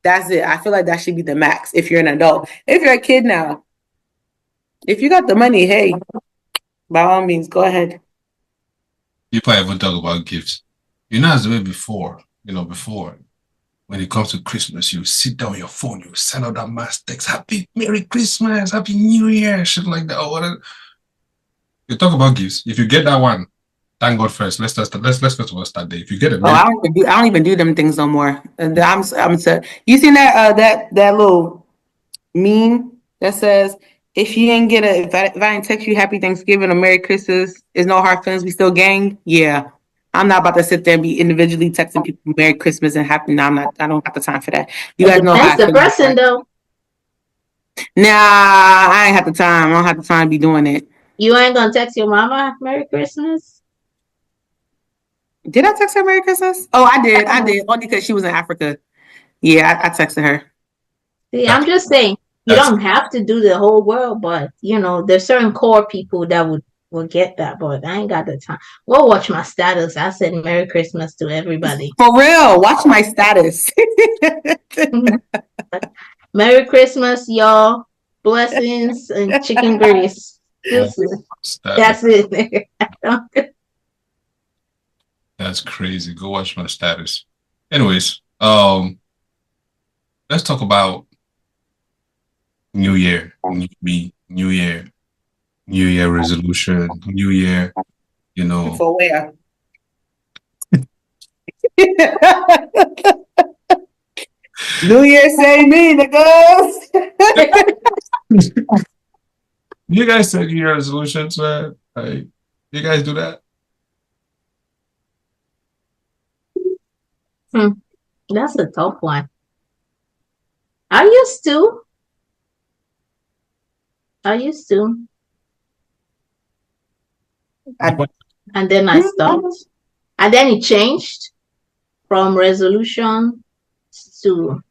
that's it. I feel like that should be the max if you're an adult. If you're a kid now, if you got the money, hey, by all means, go ahead. You probably ever talk about gifts. You know, as the way before, when it comes to Christmas, you sit down on your phone, you send out that mass text, Happy Merry Christmas, Happy New Year, shit like that. Or whatever. You talk about gifts. If you get that one, thank God first. Let's first of all start there. If you get a Oh, I don't even do them things no more. And I'm sorry. You seen that little meme that says if you ain't get if I ain't text you Happy Thanksgiving or Merry Christmas, it's no hard feelings, we still gang. Yeah. I'm not about to sit there and be individually texting people Merry Christmas and Happy. No, I'm not. I don't have the time for that. You It guys know how depends I the feel about person that. though. Nah, I ain't have the time. I don't have the time to be doing it. You ain't gonna text your mama Merry Christmas? Did I text her Merry Christmas? Oh, I did. I did. Only because she was in Africa. Yeah, I texted her. See, that, I'm just saying you that's don't have to do the whole world, but there's certain core people that would get that, but I ain't got the time. Go watch my status. I said Merry Christmas to everybody. For real. Watch my status. Merry Christmas, y'all. Blessings and chicken grease. That's it. That's crazy. Go watch my status. Anyways, let's talk about New Year, New Me, New Year resolution, New Year. For where? New Year, say me, niggas. You guys set New Year resolutions, man. Like, you guys do that? That's a tough one. I used to. And then I stopped. And then it changed from resolution to,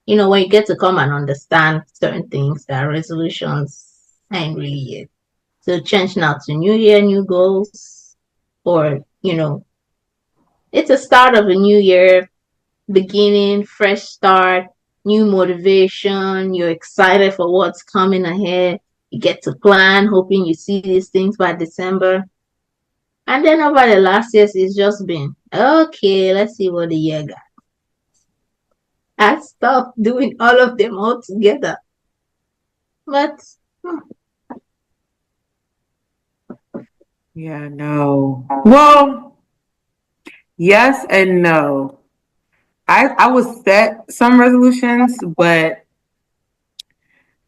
when you get to come and understand certain things, that resolutions ain't really it. So change now to New Year, new goals, or, it's a start of a new year, beginning, fresh start, new motivation. You're excited for what's coming ahead. You get to plan, hoping you see these things by December. And then over the last years, it's just been, okay, let's see what the year got. I stopped doing all of them all together. But Yeah, no. Well, yes and no. I would set some resolutions, but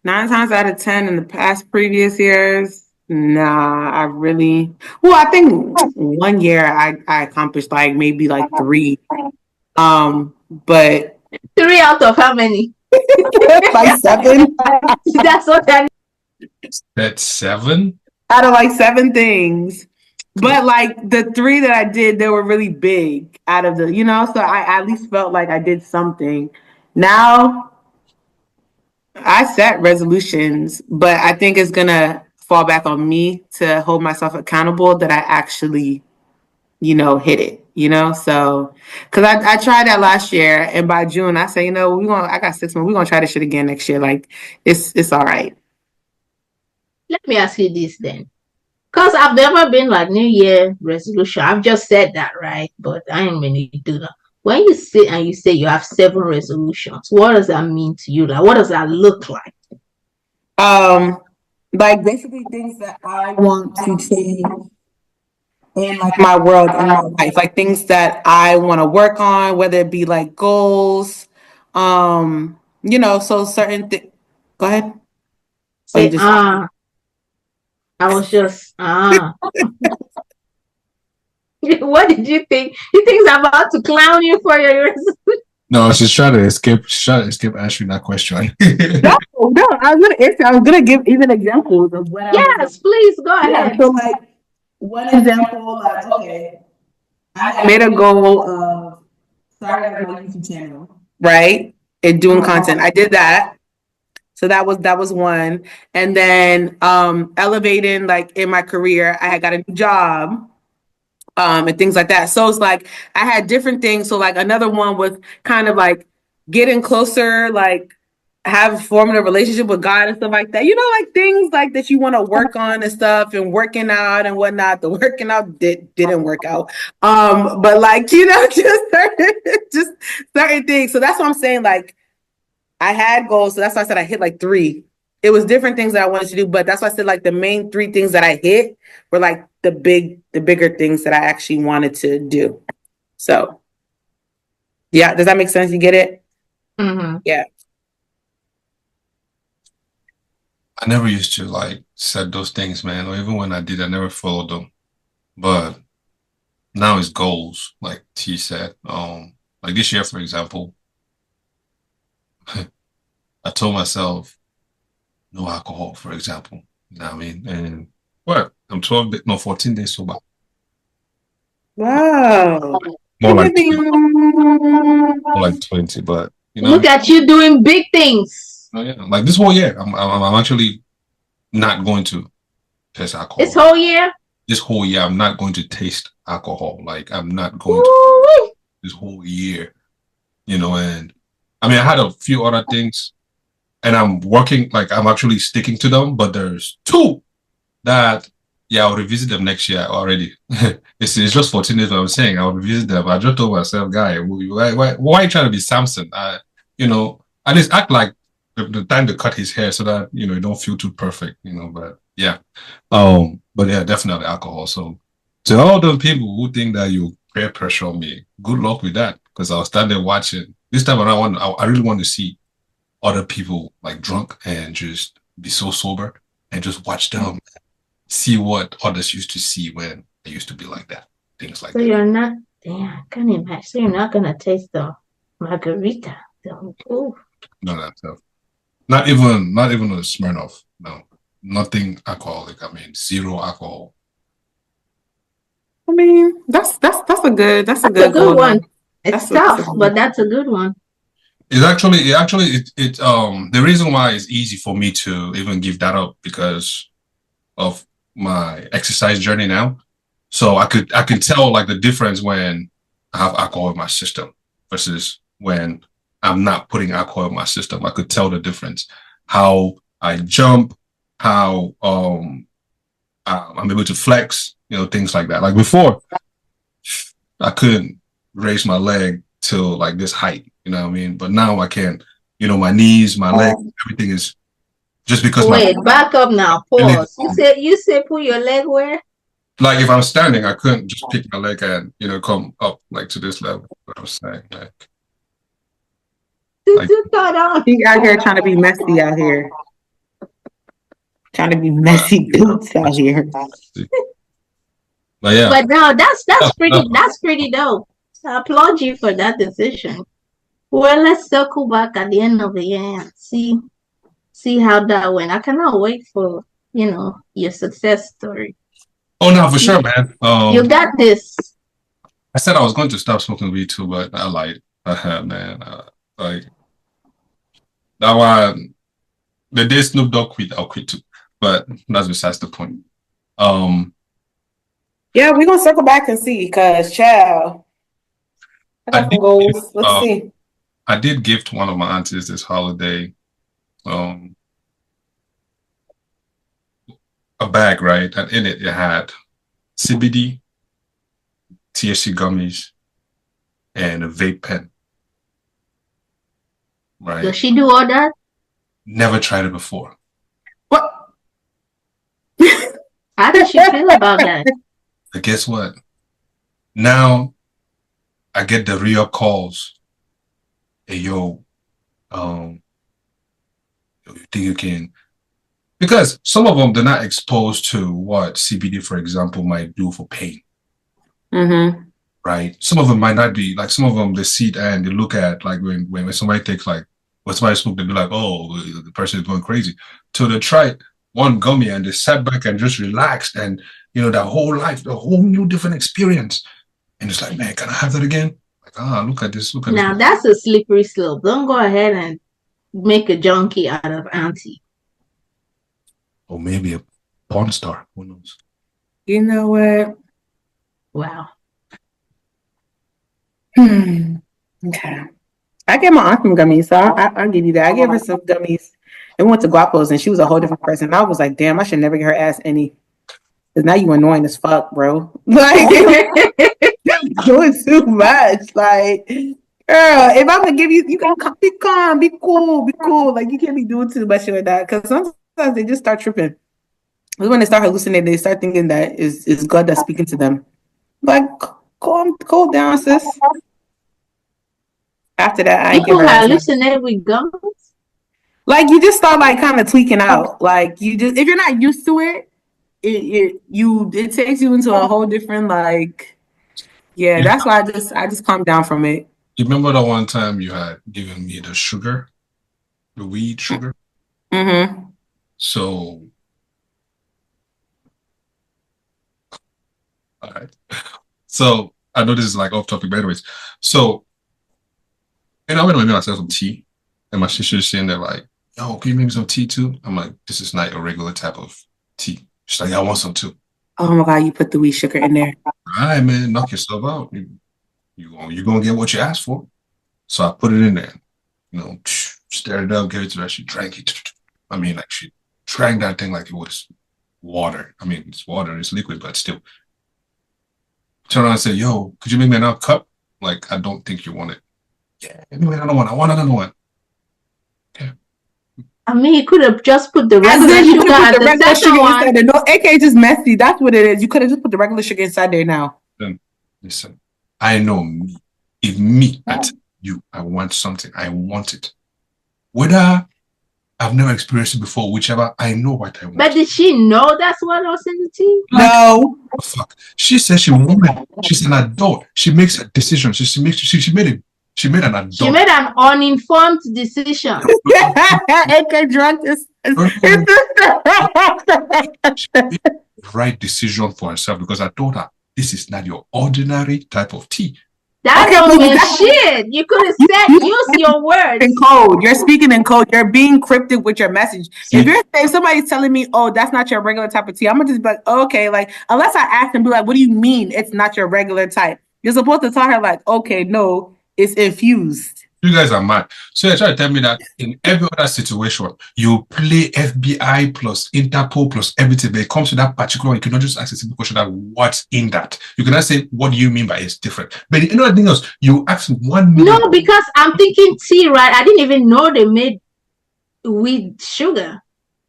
9 times out of 10 in the past previous years, nah, I think one year I accomplished like maybe like 3. But 3 out of how many? like 7 That's what I That's 7? out of like 7 things. But like the 3 that I did, they were really big out of so I at least felt like I did something. Now I set resolutions, but I think it's gonna fall back on me to hold myself accountable that I actually, hit it. So because I tried that last year, and by June I say, I got 6 months. We're gonna try this shit again next year. Like it's all right. Let me ask you this then. Because I've never been like New Year resolution. I've just said that, right? But I ain't really do that. when you sit and you say you have 7 resolutions, what does that mean to you? Like, what does that look like? Like basically things that I want to change in like my world and my life, like things that I want to work on, whether it be like goals, so certain things. Go ahead. Or you Say, just I was just, what did you think? You think I'm about to clown you for your resolution? No, she's trying to escape. She's trying to escape answering that question. no, I was gonna answer. I was gonna give even examples of what I was. Yes, please go Yeah, ahead. so like one example, like okay, I made a goal of starting my YouTube channel, right, and doing content. I did that. So that was one. And then elevating like in my career, I had got a new job. And things like that. So it's like I had different things. So like another one was kind of like getting closer, like have forming a relationship with God and stuff like that. Like things like that you want to work on and stuff and working out and whatnot. The working out didn't work out. But like, just certain things. So that's what I'm saying. Like I had goals, so that's why I said I hit like 3. It was different things that I wanted to do, but that's why I said like the main 3 things that I hit were like the bigger things that I actually wanted to do. So, yeah, does that make sense? You get it? Mm-hmm. Yeah. I never used to like set those things, man. Or even when I did, I never followed them. But now it's goals, like T said. Like this year, for example, I told myself no alcohol, for example. You know what I mean? And what? I'm 14 days sober. Wow. More like more like 20, but Look at you doing big things. oh, yeah, like this whole year, I'm actually not going to taste alcohol. This whole year? This whole year, I'm not going to taste alcohol. Like I'm not going to Woo-wee. this whole year, and I mean, I had a few other things and I'm working, like I'm actually sticking to them, but there's 2 that, yeah, I'll revisit them next year already. it's just 14 days, what I'm saying. I'll revisit them. I just told myself, guy, why are you trying to be Samson? At least act like the time to cut his hair so that, you don't feel too perfect, but yeah. But yeah, definitely alcohol. So to all those people who think that you peer pressure on me, good luck with that. Because I was standing watching. This time around, I really want to see other people like drunk and just be so sober and just watch them see what others used to see when they used to be like that. Things like So that. you're not, damn, I can't imagine. So you're not going to taste the margarita. Ooh. No, that stuff. Not even a Smirnoff. No, nothing alcoholic. I mean, zero alcohol. I mean, that's a good That's a goal. good one. That's It's tough, but that's a good one. It's actually the reason why it's easy for me to even give that up because of my exercise journey now. So I can tell like the difference when I have alcohol in my system versus when I'm not putting alcohol in my system. I could tell the difference. How I jump, how I'm able to flex, things like that. Like before, I couldn't raise my leg to like this height, you know what I mean? But now I can, my knees, my leg, everything is just because Wait, back up now. Pause. You said put your leg where? like if I'm standing, I couldn't just pick my leg and come up like to this level. What I'm saying, like he out here trying to be messy out here. Trying to be messy dudes out here. But yeah. But no, that's pretty dope. So I applaud you for that decision. Well, let's circle back at the end of the year and see how that went. I cannot wait for your success story. Oh no, for sure, man. You got this. I said I was going to stop smoking weed too, but I lied. Man. Like that one, the day Snoop Dogg quit, I'll quit too. But that's besides the point. Yeah, we're gonna circle back and see, cause child, I got some goals. Let's see. I did gift one of my aunties this holiday a bag, right? And in it had CBD, THC gummies, and a vape pen. Right? Does she do all that? Never tried it before. What? How does she feel about that? But guess what? Now I get the real calls. Hey, yo, you think you can? Because some of them, they're not exposed to what CBD, for example, might do for pain. Mm-hmm. Right? Some of them might not be, like some of them, they see it and they look at, like when somebody takes, like, when somebody smoke, they be like, oh, the person is going crazy. So they tried one gummy and they sat back and just relaxed and, that whole life, the whole new different experience. And it's like, man, can I have that again? Like, look at this, look at Now this. that's a slippery slope. Don't go ahead and make a junkie out of auntie. Or maybe a porn star. Who knows? You know what? Wow. Okay. I gave my aunt some gummies, so I'll give you that. I gave her some gummies. And we went to Guapos, and she was a whole different person. I was like, damn, I should never get her ass any. Because now you annoying as fuck, bro. Like, doing too much. Like, girl, if I'm gonna give you, you gotta be calm, be cool. Like, you can't be doing too much with that. Because sometimes they just start tripping. When they start hallucinating, they start thinking that is God that's speaking to them. Like, cool down, sis. After that, I People hallucinate with gummies. Like, you just start like kind of tweaking out. Like, you just, if you're not used to it, it takes you into a whole different, like, yeah. That's why I just calmed down from it. You remember the one time you had given me the sugar, the weed sugar? Mm-hmm. So, all right. So I know this is like off topic, but anyways. So, I went to make myself some tea, and my sister's sitting there like, yo, can you make me some tea too? I'm like, this is not a regular type of tea. She's like, yeah, I want some too. Oh my God, you put the weed sugar in there. All right, man, knock yourself out. You're gonna get what you asked for. So I put it in there, stirred it up, gave it to her. She drank it. I mean, like she drank that thing like it was water. I mean, it's water, it's liquid, but still. Turn around and say, yo, could you make me another cup? Like, I don't think you want it. Yeah, anyway, another one. I want another one. Okay. I mean, you could have just put the regular sugar at the second one. No, AK just messy. That's what it is. You could have just put the regular sugar inside there now. Then, listen, I know me. If me, I tell you, I want something. I want it. Whether I've never experienced it before, whichever, I know what I want. But did she know that's what was in the tea? No. Oh, fuck. She said she wanted. She's an adult. She makes a decision. She made it. She made an adult. She made an uninformed decision. AK drunk is right decision for herself because I told her this is not your ordinary type of tea. That don't mean shit. You could have said, use your words. In code. You're speaking in code. You're being cryptic with your message. If somebody's telling me, oh, that's not your regular type of tea, I'm gonna just be like, oh, okay, like unless I ask and be like, what do you mean it's not your regular type? You're supposed to tell her like, okay, no, it's infused. You guys are mad. So you're trying to tell me that in every other situation, you play FBI plus Interpol plus everything, but it comes to that particular, you cannot just ask a simple question like, what's in that? You cannot say, what do you mean by it's different? But anything else, you ask 1 million. No, because I'm thinking tea, right? I didn't even know they made with sugar.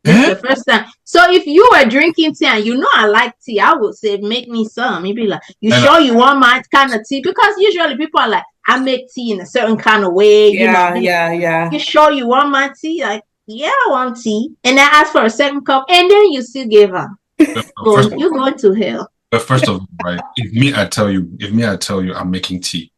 This is the first time. So if you were drinking tea and I like tea, I would say, make me some. You'd be like, you want my kind of tea? Because usually people are like, I make tea in a certain kind of way. Yeah. You sure you want my tea? Like, yeah, I want tea. And I asked for a second cup, and then you still gave her. You're going to hell. But first of all, right, if me I tell you I'm making tea.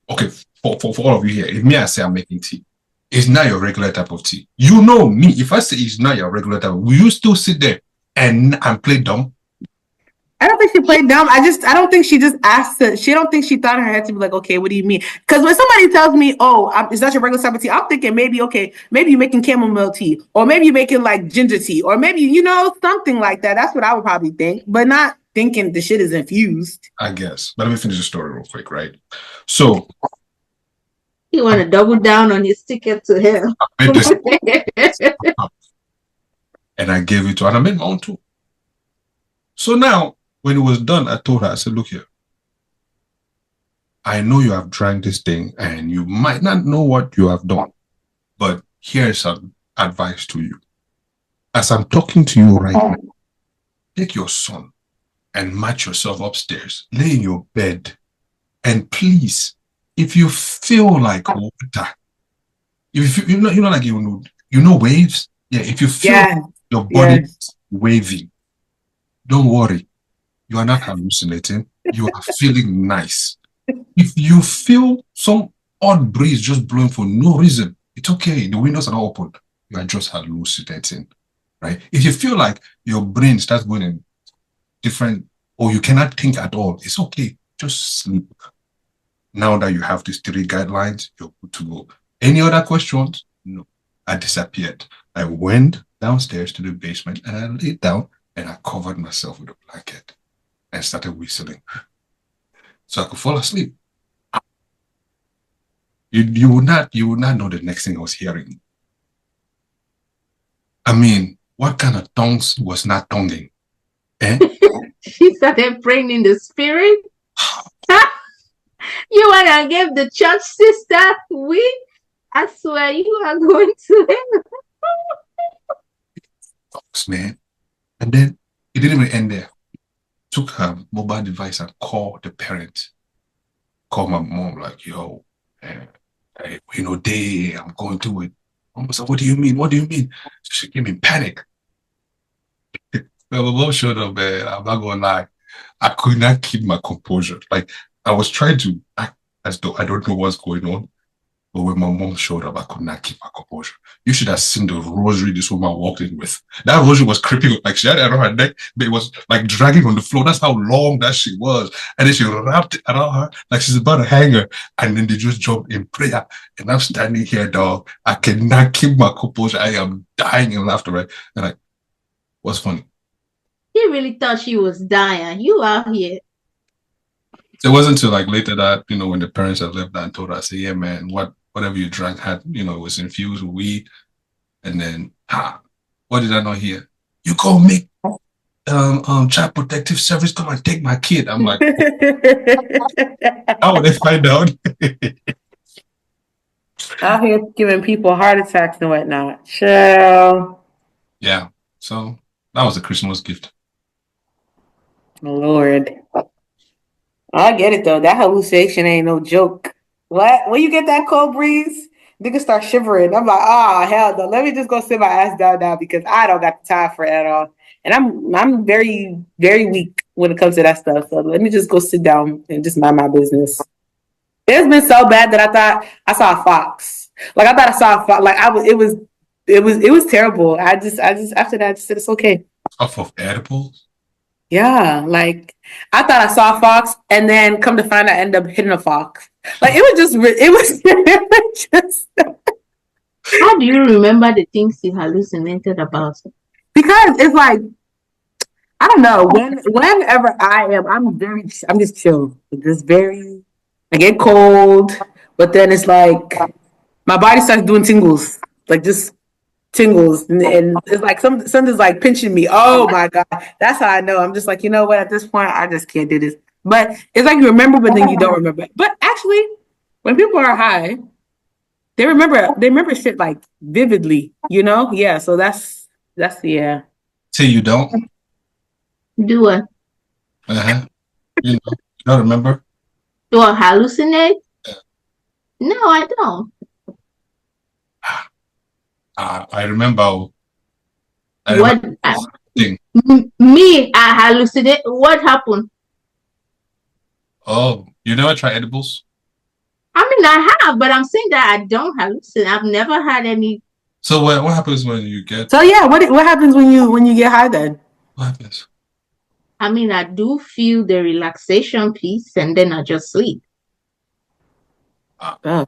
Okay, for all of you here, if me I say I'm making tea, it's not your regular type of tea. You know me. If I say it's not your regular type, will you still sit there and play dumb? I don't think she played dumb. I don't think she just asked it. She don't think she thought in her head to be like, okay, what do you mean? Because when somebody tells me, oh, is that your regular type of tea? I'm thinking maybe you're making chamomile tea, or maybe you're making like ginger tea, or maybe, something like that. That's what I would probably think, but not thinking the shit is infused. I guess. But let me finish the story real quick, right? So he want to double down on his ticket to hell. And I gave it to her, and I made my own too. So now, when it was done, I told her, I said, look here, I know you have drank this thing and you might not know what you have done, but here's some advice to you. As I'm talking to you right now, take your son and match yourself upstairs, lay in your bed, and please, if you feel like water, if you know, like you know waves, yeah. If you feel your body waving, don't worry, you are not hallucinating. You are feeling nice. If you feel some odd breeze just blowing for no reason, it's okay. The windows are not open. You are just hallucinating, right? If you feel like your brain starts going in different, or you cannot think at all, it's okay. Just sleep. Now that you have these 3 guidelines, you're good to go. Any other questions? No. I disappeared. I went downstairs to the basement and I laid down and I covered myself with a blanket and started whistling so I could fall asleep. You would not know the next thing I was hearing. I mean, what kind of tongues was not tonguing? Eh? She started praying in the spirit. You wanna give the church sister weed? I swear you are going to hell. Tongues, man. And then it didn't even end there. Took her mobile device and called the parent. Called my mom, like, yo, you know, I'm going through it. Mom was like, what do you mean? What do you mean? She gave me panic. Well, my mom showed up, man. I'm not gonna lie. I could not keep my composure. Like, I was trying to act as though I don't know what's going on. But when my mom showed up, I could not keep my composure. You should have seen the rosary this woman walked in with. That rosary was creeping up. Like, she had it around her neck, but it was like dragging on the floor. That's how long that shit was. And then she wrapped it around her like she's about to hang her. And then they just jumped in prayer. And I'm standing here, dog. I cannot keep my composure. I am dying in laughter, right? And like, what's funny? He really thought she was dying. You out here. So it wasn't until like later that, you know, when the parents had left that and told her, I said, yeah, man, whatever you drank had, you know, was infused with weed. And then, what did I not hear? You go make child protective service come and take my kid. I'm like, how would they find out? Out here giving people heart attacks and whatnot. Chill. Yeah. So that was a Christmas gift. Lord. I get it though. That hallucination ain't no joke. What? When you get that cold breeze, niggas start shivering. I'm like, hell no. Let me just go sit my ass down now because I don't got the time for it at all. And I'm very, very weak when it comes to that stuff. So let me just go sit down and just mind my business. It's been so bad that I thought I saw a fox. Like I thought I saw a fox. Like it was terrible. I just after that I just said it's okay. Off of edibles? Yeah, like I thought I saw a fox, and then come to find out I ended up hitting a fox. Like it was just. How do you remember the things you hallucinated about? Because it's like I don't know. Whenever I'm just chill. Just very. I get cold, but then it's like my body starts doing tingles, like just tingles, and it's like something's like pinching me. Oh my god, that's how I know. I'm just like, you know what? At this point, I just can't do this. But it's like you remember, but then you don't remember. But actually, when people are high, they remember shit like vividly. You know? Yeah. So that's yeah. Say you don't? Do what? You know, you don't remember? Do I hallucinate? No, I don't. I remember. What? Me, I hallucinate. What happened? Oh, you never try edibles? I mean, I have, but I'm saying that I don't hallucinate. I've never had any. So what happens when you get? So yeah, what happens when you get high then? What happens? I mean, I do feel the relaxation piece, and then I just sleep. That's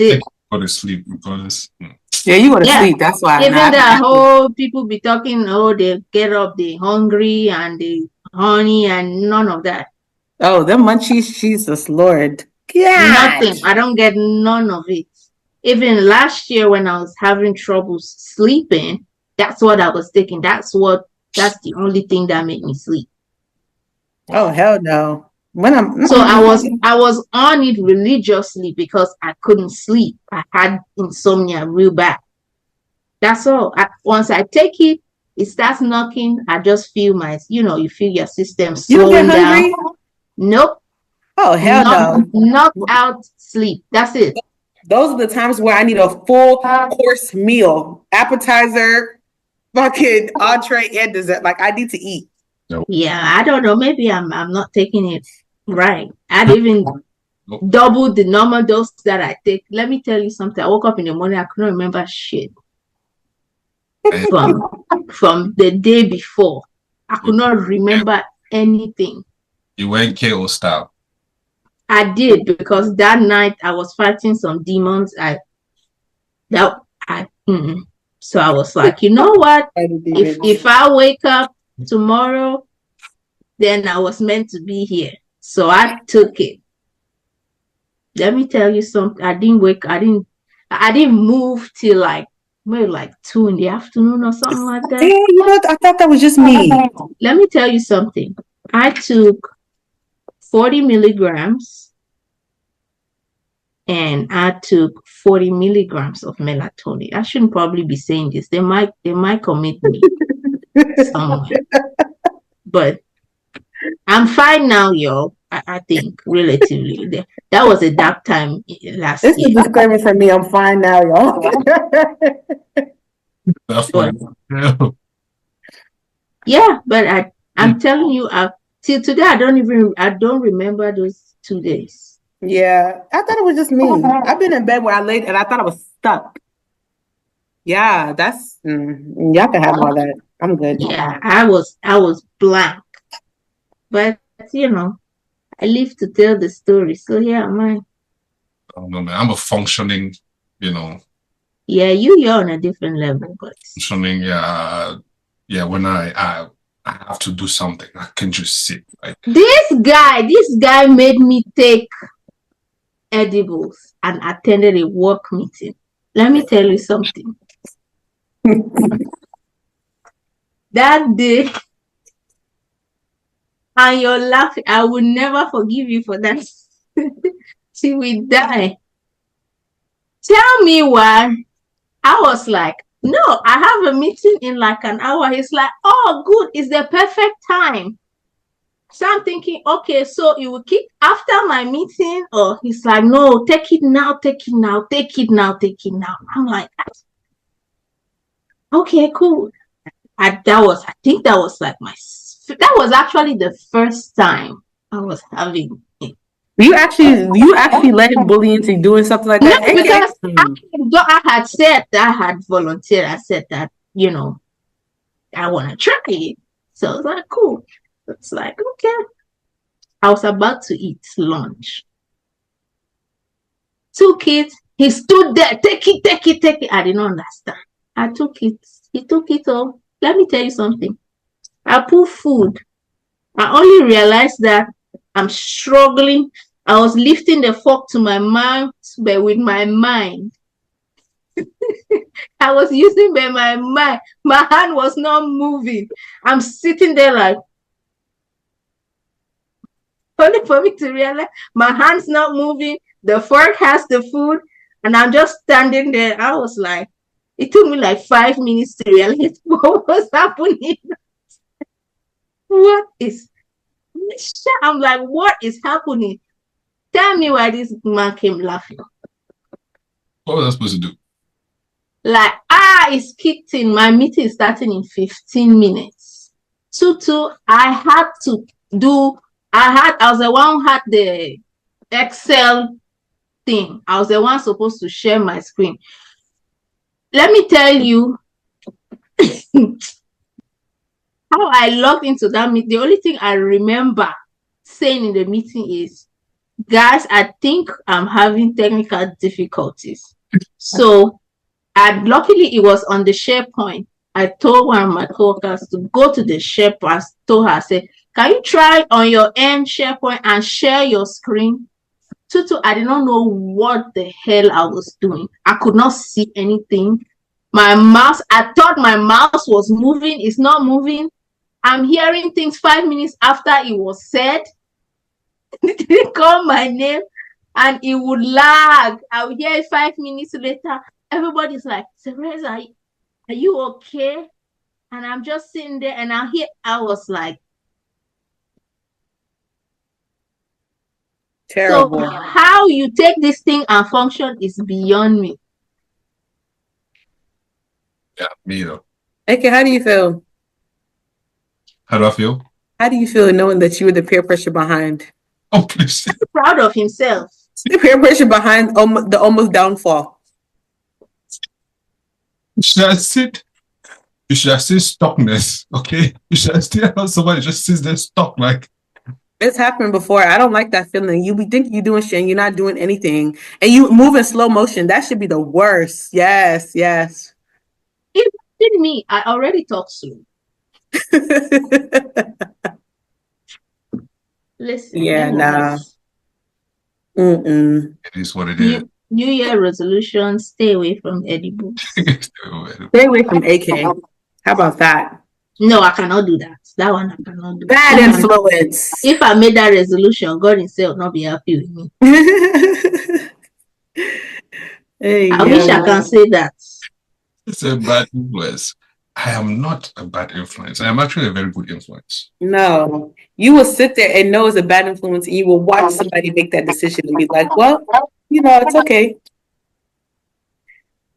it. Go to sleep because. Yeah, you go to sleep. That's why. Even the whole people be talking, they get up, they hungry and they honey and none of that. Oh, them munchies, Jesus Lord. God. Nothing. I don't get none of it. Even last year when I was having trouble sleeping, that's what I was taking. That's the only thing that made me sleep. Oh, hell no. So I was on it religiously because I couldn't sleep. I had insomnia real bad. That's all. Once I take it, it starts knocking. I just feel you feel your system You don't slowing get down. hungry? Nope. Oh, hell no. Knock out sleep. That's it. Those are the times where I need a full course meal, appetizer, fucking entree, and dessert. Like I need to eat. Yeah, I don't know. Maybe I'm not taking it right. I'd even double the normal dose that I take. Let me tell you something. I woke up in the morning. I couldn't remember shit from the day before. I could not remember anything. You went KO style. I did, because that night I was fighting some demons. So I was like, you know what? If I wake up tomorrow, then I was meant to be here. So I took it. Let me tell you something. I didn't move till maybe 2 in the afternoon or something like that. Yeah, I thought that was just me. Let me tell you something. I took 40 milligrams and I took 40 milligrams of melatonin. I shouldn't probably be saying this. They might commit me somewhere. But I'm fine now, yo. I think relatively. That was a dark time last year. This is a disclaimer for me. I'm fine now, y'all. That's fine. Yeah, but I'm telling you, till today I don't remember those 2 days. Yeah, I thought it was just me. I've been in bed where I laid and I thought I was stuck. Yeah, that's y'all can have all that. I'm good. Yeah, I was blank. But I live to tell the story. So yeah, I don't know, man. I'm a functioning, Yeah, you're on a different level, but functioning. Yeah. When I have to do something, I can just sit. This guy made me take edibles and attended a work meeting. Let me tell you something. That day, and you're laughing, I will never forgive you for that. Till we die. Tell me why. I was like, no, I have a meeting in an hour. He's like, oh, good. It's the perfect time. So I'm thinking, okay, so you will kick after my meeting? Or he's like, no, take it now, take it now, take it now, take it now. I'm like, okay, cool. I think that was that was actually the first time I was having it. You actually let him bully into doing something like that? No, because I had said that I had volunteered. I said that, I want to try it. So I was like, cool. It's like, okay. I was about to eat lunch. 2 kids, he stood there, take it, take it, take it. I didn't understand. I took it. He took it all. Let me tell you something. I put food. I only realized that I'm struggling. I was lifting the fork to my mouth, but with my mind. I was using my mind. My hand was not moving. I'm sitting there like, only for me to realize my hand's not moving. The fork has the food, and I'm just standing there. I was like, it took me 5 minutes to realize what was happening. I'm like, what is happening? Tell me why this man came laughing. What was I supposed to do? It's kicked in. My meeting is starting in 15 minutes. I was the one who had the Excel thing. I was the one supposed to share my screen. Let me tell you how I logged into that meeting. The only thing I remember saying in the meeting is, guys, I think I'm having technical difficulties. So luckily it was on the SharePoint. I told one of my coworkers to go to the SharePoint. I told her, I said, can you try on your end SharePoint and share your screen? I did not know what the hell I was doing. I could not see anything. My mouse, I thought my mouse was moving. It's not moving. I'm hearing things 5 minutes after it was said. didn't call my name, and it would lag. I would hear it 5 minutes later. Everybody's like, Teresa, are you okay? And I'm just sitting there, and I was like, Terrible. so how you take this thing and function is beyond me. Yeah, me either. Okay, how do you feel? How do I feel? How do you feel knowing that you were the peer pressure behind? Oh, please. Proud of himself. The peer pressure behind the almost downfall. You should have said stuckness, okay? You should have still have somebody just sits there stuck like. It's happened before. I don't like that feeling. You think you're doing shit and you're not doing anything. And you move in slow motion. That should be the worst. Yes. If it did me, I already talk slow. Listen. Yeah, nah. It is what it is. New Year resolution, stay away from edibles. Stay away from AK. How about that? No, I cannot do that. That one I cannot do. Bad influence. If I made that resolution, God himself will not be happy with me. Hey, I wish I can say that. It's a bad influence. I am not a bad influence. I am actually a very good influence. No, you will sit there and know it's a bad influence, and you will watch somebody make that decision and be like, well, it's okay.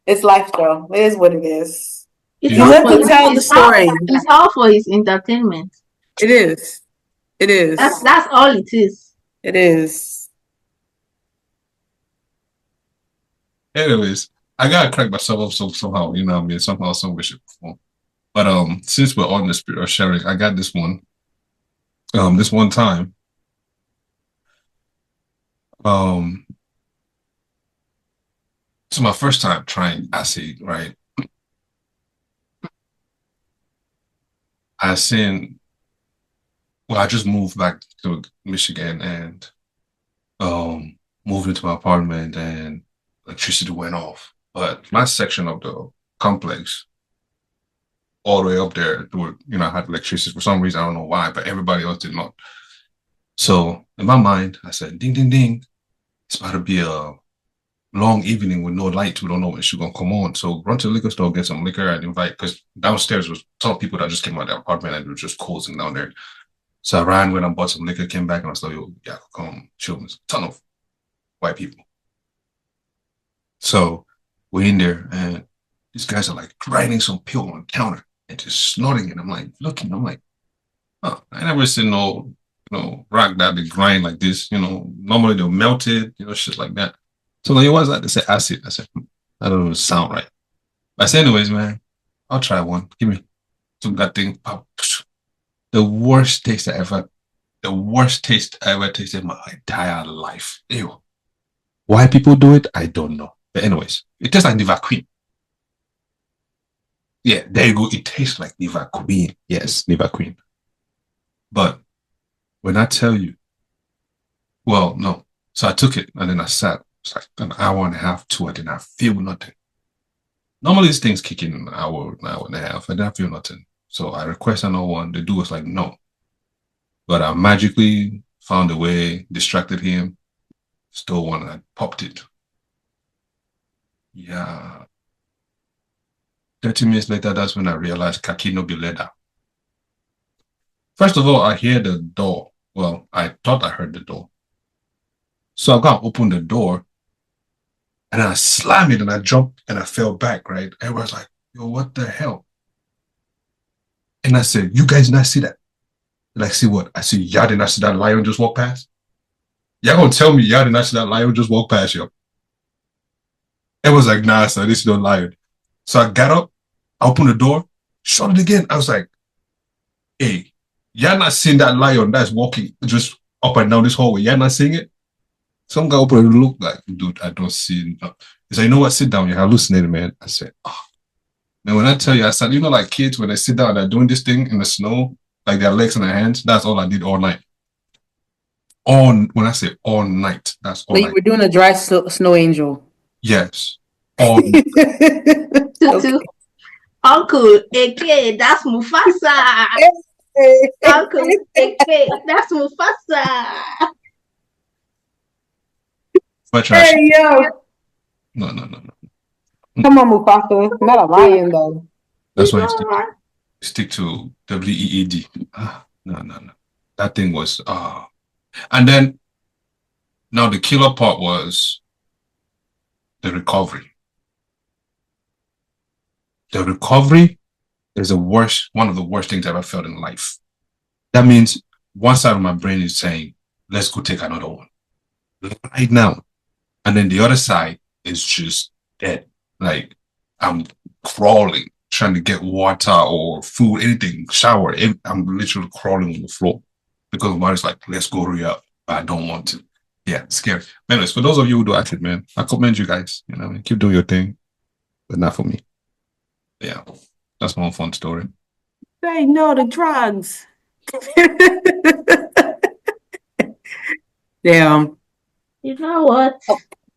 It's life, though. It is what it is. You have to tell the story. It's all for his entertainment. It is. That's all it is. It is. Anyways, I gotta crack myself up somehow, you know what I mean? Somehow, some way, shape, or form. But since we're on the spirit of sharing, I got this one. This one time. It's my first time trying acid, right? I just moved back to Michigan and moved into my apartment and electricity went off. But my section of the complex, all the way up there, I had electricity for some reason. I don't know why, but everybody else did not. So in my mind, I said, ding, ding, ding. It's about to be a long evening with no light. We don't know when she's going to come on. So run to the liquor store, get some liquor and invite, because downstairs was some people that just came out of the apartment and they were just closing down there. So I ran, went and bought some liquor, came back, and I was like, yo, yeah, come chill. There's a ton of white people. So we're in there and these guys are like grinding some pill on the counter and just snorting it. I'm like, looking, I'm like, oh, I never seen no rock that they grind like this. Normally they'll melt it, shit like that. So like, what's that? They said acid. I said, that doesn't sound right. I said, anyways, man, I'll try one. Give me. Took that thing. The worst taste I ever tasted in my entire life. Ew. Why people do it, I don't know. But anyways, it tastes like Niva Queen. Yeah, there you go. It tastes like Niva Queen. Yes, Niva Queen. But when I tell you, well, no. So I took it and then I sat. It's like an hour and a half, 2. I did not feel nothing. Normally these things kick in an hour and a half. I didn't feel nothing. So I request another one. The dude was like, no. But I magically found a way, distracted him, stole one, and I popped it. Yeah. 30 minutes later, that's when I realized kaki no be leather. First of all, I hear the door. Well, I thought I heard the door. So I got to open the door, and I slammed it, and I jumped, and I fell back, right? Everyone's like, yo, what the hell? And I said, you guys not see that? Like, see what? I see, y'all did not see that lion just walk past? Y'all gonna tell me y'all did not see that lion just walk past you? It was like, nah, sir, this is no lion. So I got up, I opened the door, shut it again. I was like, hey, y'all not seeing that lion that's walking just up and down this hallway? Y'all not seeing it? Some guy opened and looked like, dude, I don't see it. He said, you know what? Sit down. You're hallucinating, man. I said, oh. Now, when I tell you, I said, like kids, when they sit down and they're doing this thing in the snow, like their legs and their hands, that's all I did all night. When I say all night, that's all night. You were doing a dry snow angel. Yes. All night. Okay. Uncle AK, that's Mufasa. Uncle AK, that's Mufasa. But trash. Hey, yo. No, no, no, no. Come on, Mufasa. Not a lion, though. That's why you stick to WEED. No, no, no. That thing was and then now the killer part was the recovery. The recovery is one of the worst things I've ever felt in life. That means one side of my brain is saying, let's go take another one right now. And then the other side is just dead. Like I'm crawling, trying to get water or food, anything, shower. I'm literally crawling on the floor because my body's like, let's go hurry up. But I don't want to. Yeah, scary. Anyways, for those of you who do acid, man, I commend you guys. You know, keep doing your thing, but not for me. Yeah, that's my fun story. Say no to drugs. Damn. You know what?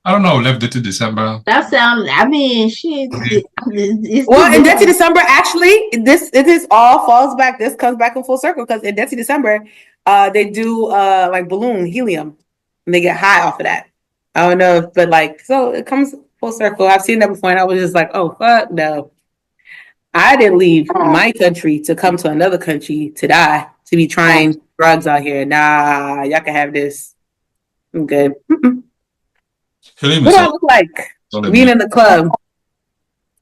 I don't know. Left it to December. That sounds. I mean, shit. Well, in Detty December, actually, this all falls back. This comes back in full circle because in Detty December, they do like balloon helium, and they get high off of that. I don't know, but like, so it comes full circle. I've seen that before, and I was just like, oh fuck no. I didn't leave my country to come to another country to die, to be trying drugs out here. Nah, y'all can have this. I'm good. Helium What is do I look like being in the club?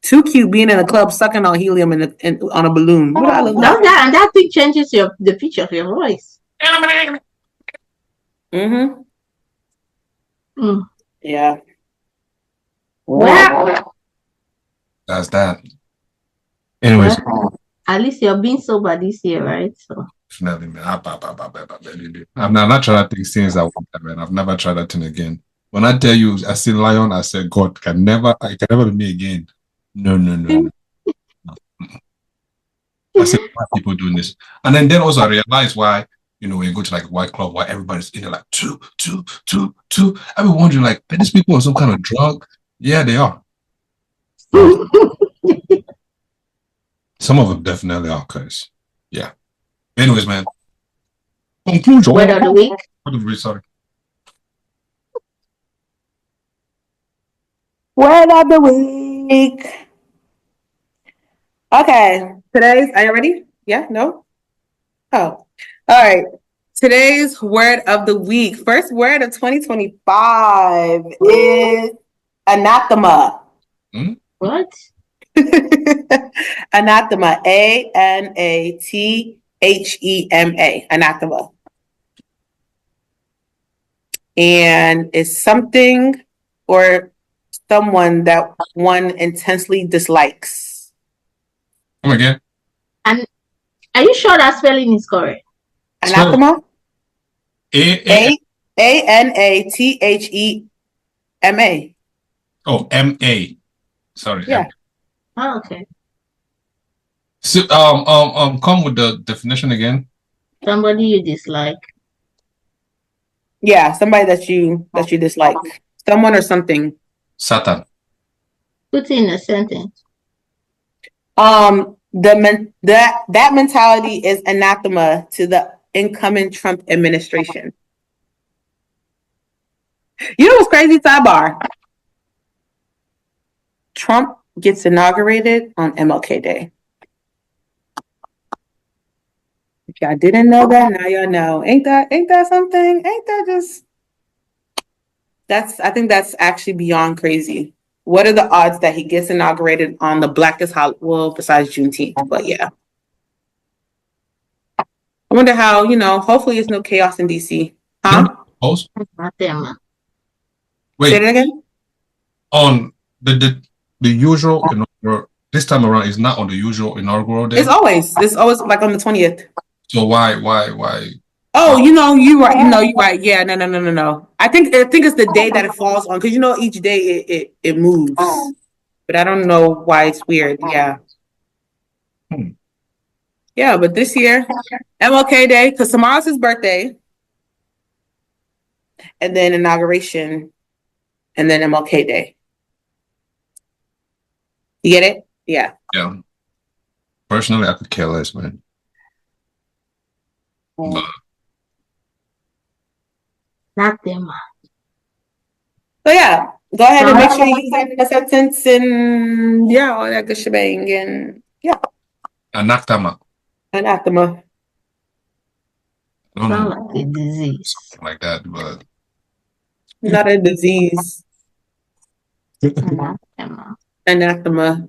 Too cute being in a club sucking on helium on a balloon. What do I look like? No, that thing changes the pitch of your voice. Mm-hmm. Mm. Yeah. Well, that's that. Anyways, at least you're being sober this year, right? So definitely, man. I'm not trying to think things I want, man. I've never tried that thing again. When I tell you I see lion, I said God it can never be me again. No, no, no, no. I said, why are people doing this? And then also I realized why, when you go to like a white club, why everybody's in there like two. I've been wondering, like, are these people on some kind of drug? Yeah, they are. Some of them definitely are, cause yeah. Anyways, man. Conclusion. Word of the week. Sorry. Word of the week. Okay. Are you ready? Yeah? No? Oh. All right. Today's word of the week. First word of 2025 is anathema. What? Anathema. ANATHEMA. Anathema. And it's something or someone that one intensely dislikes. Come again. And are you sure that spelling is correct? Anathema. ANATHEMA. Oh, MA. Sorry. Yeah. M-A. Oh, okay. So, come with the definition again. Somebody you dislike. Yeah, somebody that you dislike. Someone or something. Satan. Put it in a sentence. That mentality is anathema to the incoming Trump administration. You know what's crazy? Sidebar. Trump gets inaugurated on MLK Day. If y'all didn't know that, now y'all know. Ain't that something? Ain't that just I think that's actually beyond crazy. What are the odds that he gets inaugurated on the blackest holiday? Well, besides Juneteenth, but yeah. I wonder how, hopefully it's no chaos in DC. Huh? Anathema. Wait. Say that again? On the usual inaugural, this time around is not on the usual inaugural day. It's always like on the 20th. So why? Oh, you're right. You're right. Yeah, no. I think it's the day that it falls on because each day it moves, but I don't know why it's weird. Yeah, yeah. But this year, MLK Day, because tomorrow's his birthday, and then inauguration, and then MLK Day. You get it? Yeah. Yeah. Personally, I could care less, man. Anathema. So yeah, go ahead and make sure you use that acceptance and yeah, all that good shebang and yeah, Anathema. anathema. I don't Sound know, like a disease. something like that, but Not a disease. Anathema. Anathema.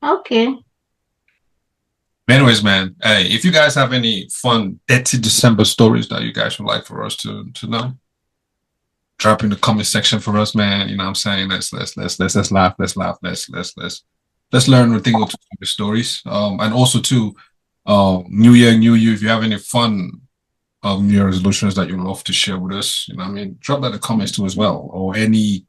Okay. anyways, man, hey, if you guys have any fun Detty December stories that you guys would like for us to know, drop in the comment section for us, man. You know what I'm saying? Let's laugh, let's learn a thing or two from the stories. And also too, New Year, New You. If you have any fun New Year resolutions that you'd love to share with us, you know what I mean, drop that in the comments too as well. Or any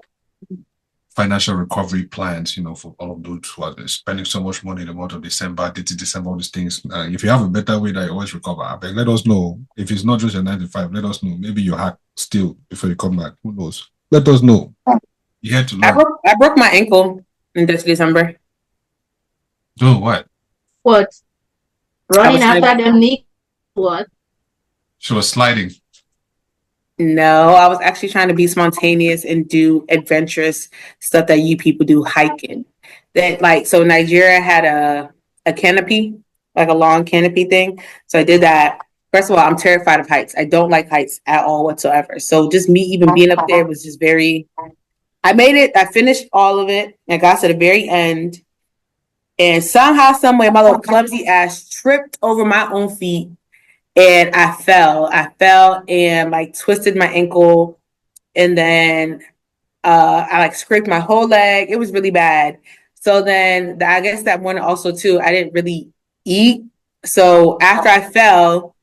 financial recovery plans, you know, for all of those who are spending so much money in the month of December, December, all these things. If you have a better way that you always recover, I beg, let us know. If it's not just your 9 to 5, let us know. Maybe you hack still before you come back. Who knows? Let us know. You're here to learn. I broke my ankle in this December. Do what? What? Running I was after them, Nick? What? She was sliding. No, I was actually trying to be spontaneous and do adventurous stuff that you people do hiking. That like so Nigeria had a canopy, like a long canopy thing. So I did that. First of all, I'm terrified of heights. I don't like heights at all whatsoever. So just me even being up there was just very I made it, I finished all of it, and got to the very end. And somehow, some way, my little clumsy ass tripped over my own feet and I fell. I fell and like twisted my ankle, and then I like scraped my whole leg. It was really bad. So then I guess that morning also too, I didn't really eat. So after I fell,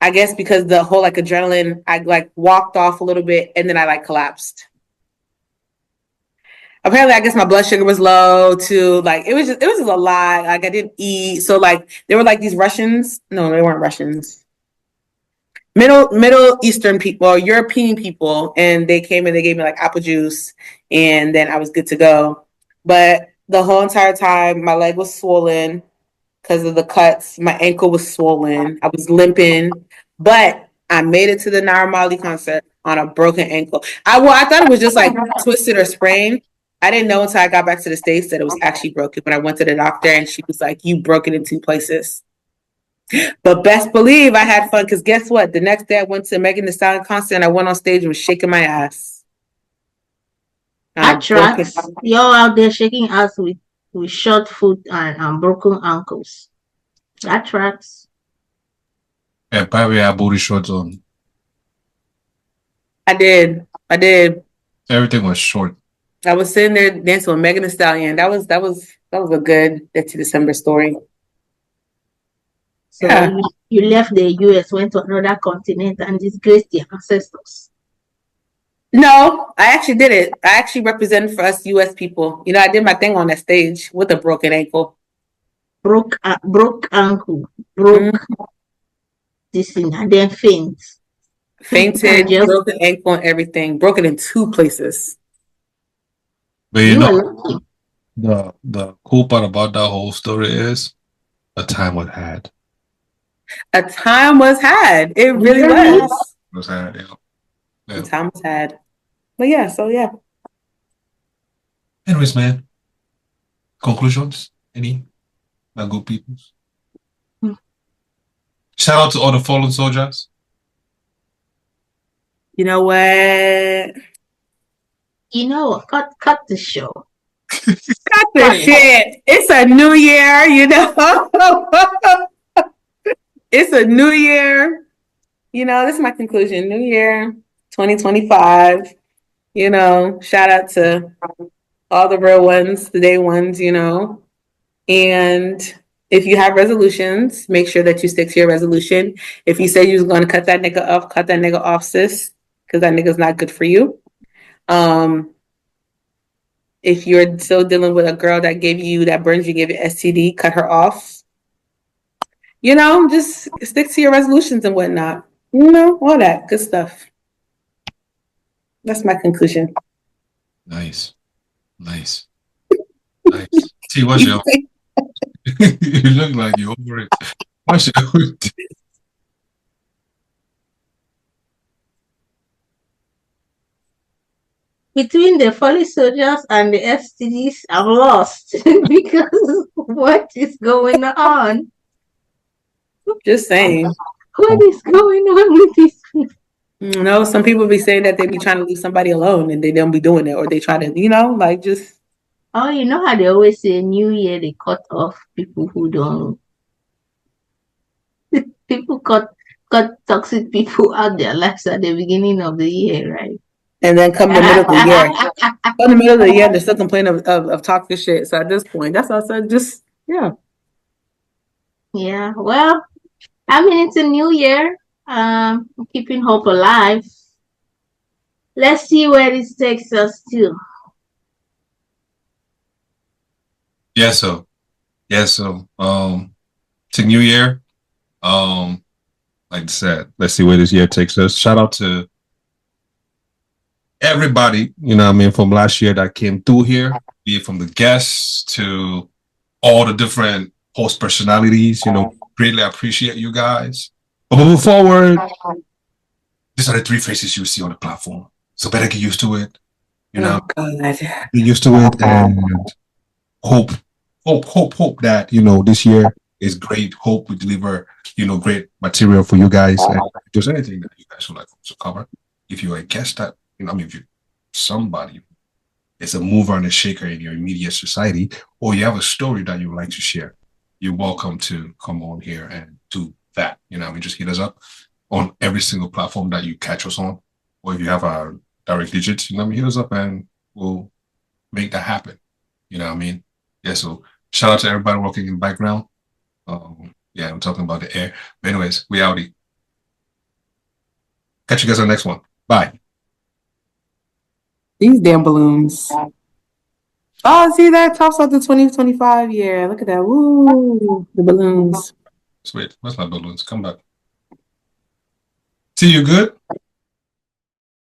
I guess because the whole like adrenaline, I like walked off a little bit and then I like collapsed. Apparently, I guess my blood sugar was low too. Like it was just a lot. Like I didn't eat. So like there were like these Russians. No, they weren't Russians. Middle Eastern people or European people, and they came and they gave me like apple juice, and then I was good to go. But the whole entire time, my leg was swollen because of the cuts. My ankle was swollen. I was limping, but I made it to the Naira Marley concert on a broken ankle. I thought it was just like twisted or sprained. I didn't know until I got back to the States that it was actually broken. When I went to the doctor, and she was like, "You broke it in 2 places." But best believe I had fun because guess what? The next day I went to Megan Thee Stallion concert and I went on stage and was shaking my ass. That tracks. You're out there shaking ass with short foot and broken ankles. That tracks. And probably had booty shorts on. I did. Everything was short. I was sitting there dancing with Megan Thee Stallion. That was a good Detty December story. So Yeah. you left the US, went to another continent and disgraced your ancestors. No, I actually did it. I actually represented for us US people. You know, I did my thing on that stage with a broken ankle. Broke ankle, broke this thing, and then faint. Fainted, Just, broken ankle and everything. Broken in 2 places. But you were know, lucky. the cool part about that whole story is a time was had. A time was had. It really was. Was had, yeah. A time was had. But yeah, so yeah. Anyways, man. Conclusions? Any? My good people. Shout out to all the fallen soldiers. You know what? You know, cut the show. Cut the shit. It's a new year, you know. It's a new year. You know, this is my conclusion. New year, 2025. You know, shout out to all the real ones, the day ones, you know. And if you have resolutions, make sure that you stick to your resolution. If you say you was going to cut that nigga off, sis, because that nigga's not good for you. If you're still dealing with a girl that gave you STD, cut her off. You know, just stick to your resolutions and whatnot. You know, all that good stuff. That's my conclusion. Nice. See, what's your you look like you're over it. What's your between the Folly Soldiers and the STDs, I'm lost because what is going on? Just saying. What is going on with these people? Some people be saying that they be trying to leave somebody alone and they don't be doing it, or they try to, like just. Oh, you know how they always say New Year they cut off people who don't. People cut toxic people out their lives at the beginning of the year, right? And then come the middle of the year. Come the middle of the year, they're still complaining of toxic shit. So at this point, that's also just, yeah. Yeah, well, I mean, it's a new year. Keeping hope alive. Let's see where this takes us to. Yeah, so it's a new year. Like I said, let's see where this year takes us. Shout out to everybody, from last year that came through here, be it from the guests to all the different host personalities, greatly appreciate you guys. But moving forward, these are the three faces you see on the platform. So better get used to it. Oh, God. Get used to it and hope that, this year is great. Hope we deliver, great material for you guys. And if there's anything that you guys would like to cover, if you're a guest that, if you're somebody is a mover and a shaker in your immediate society, or you have a story that you would like to share, you're welcome to come on here and do that. Just hit us up on every single platform that you catch us on, or if you have our direct digits, hit us up and we'll make that happen. Yeah, so shout out to everybody working in the background. Yeah, I'm talking about the air. But anyways, we outie. Catch you guys on the next one. Bye. These damn balloons. Oh, see that? Talks about the 2025 year. Look at that. Woo. The balloons. Sweet. Where's my balloons? Come back. See you good?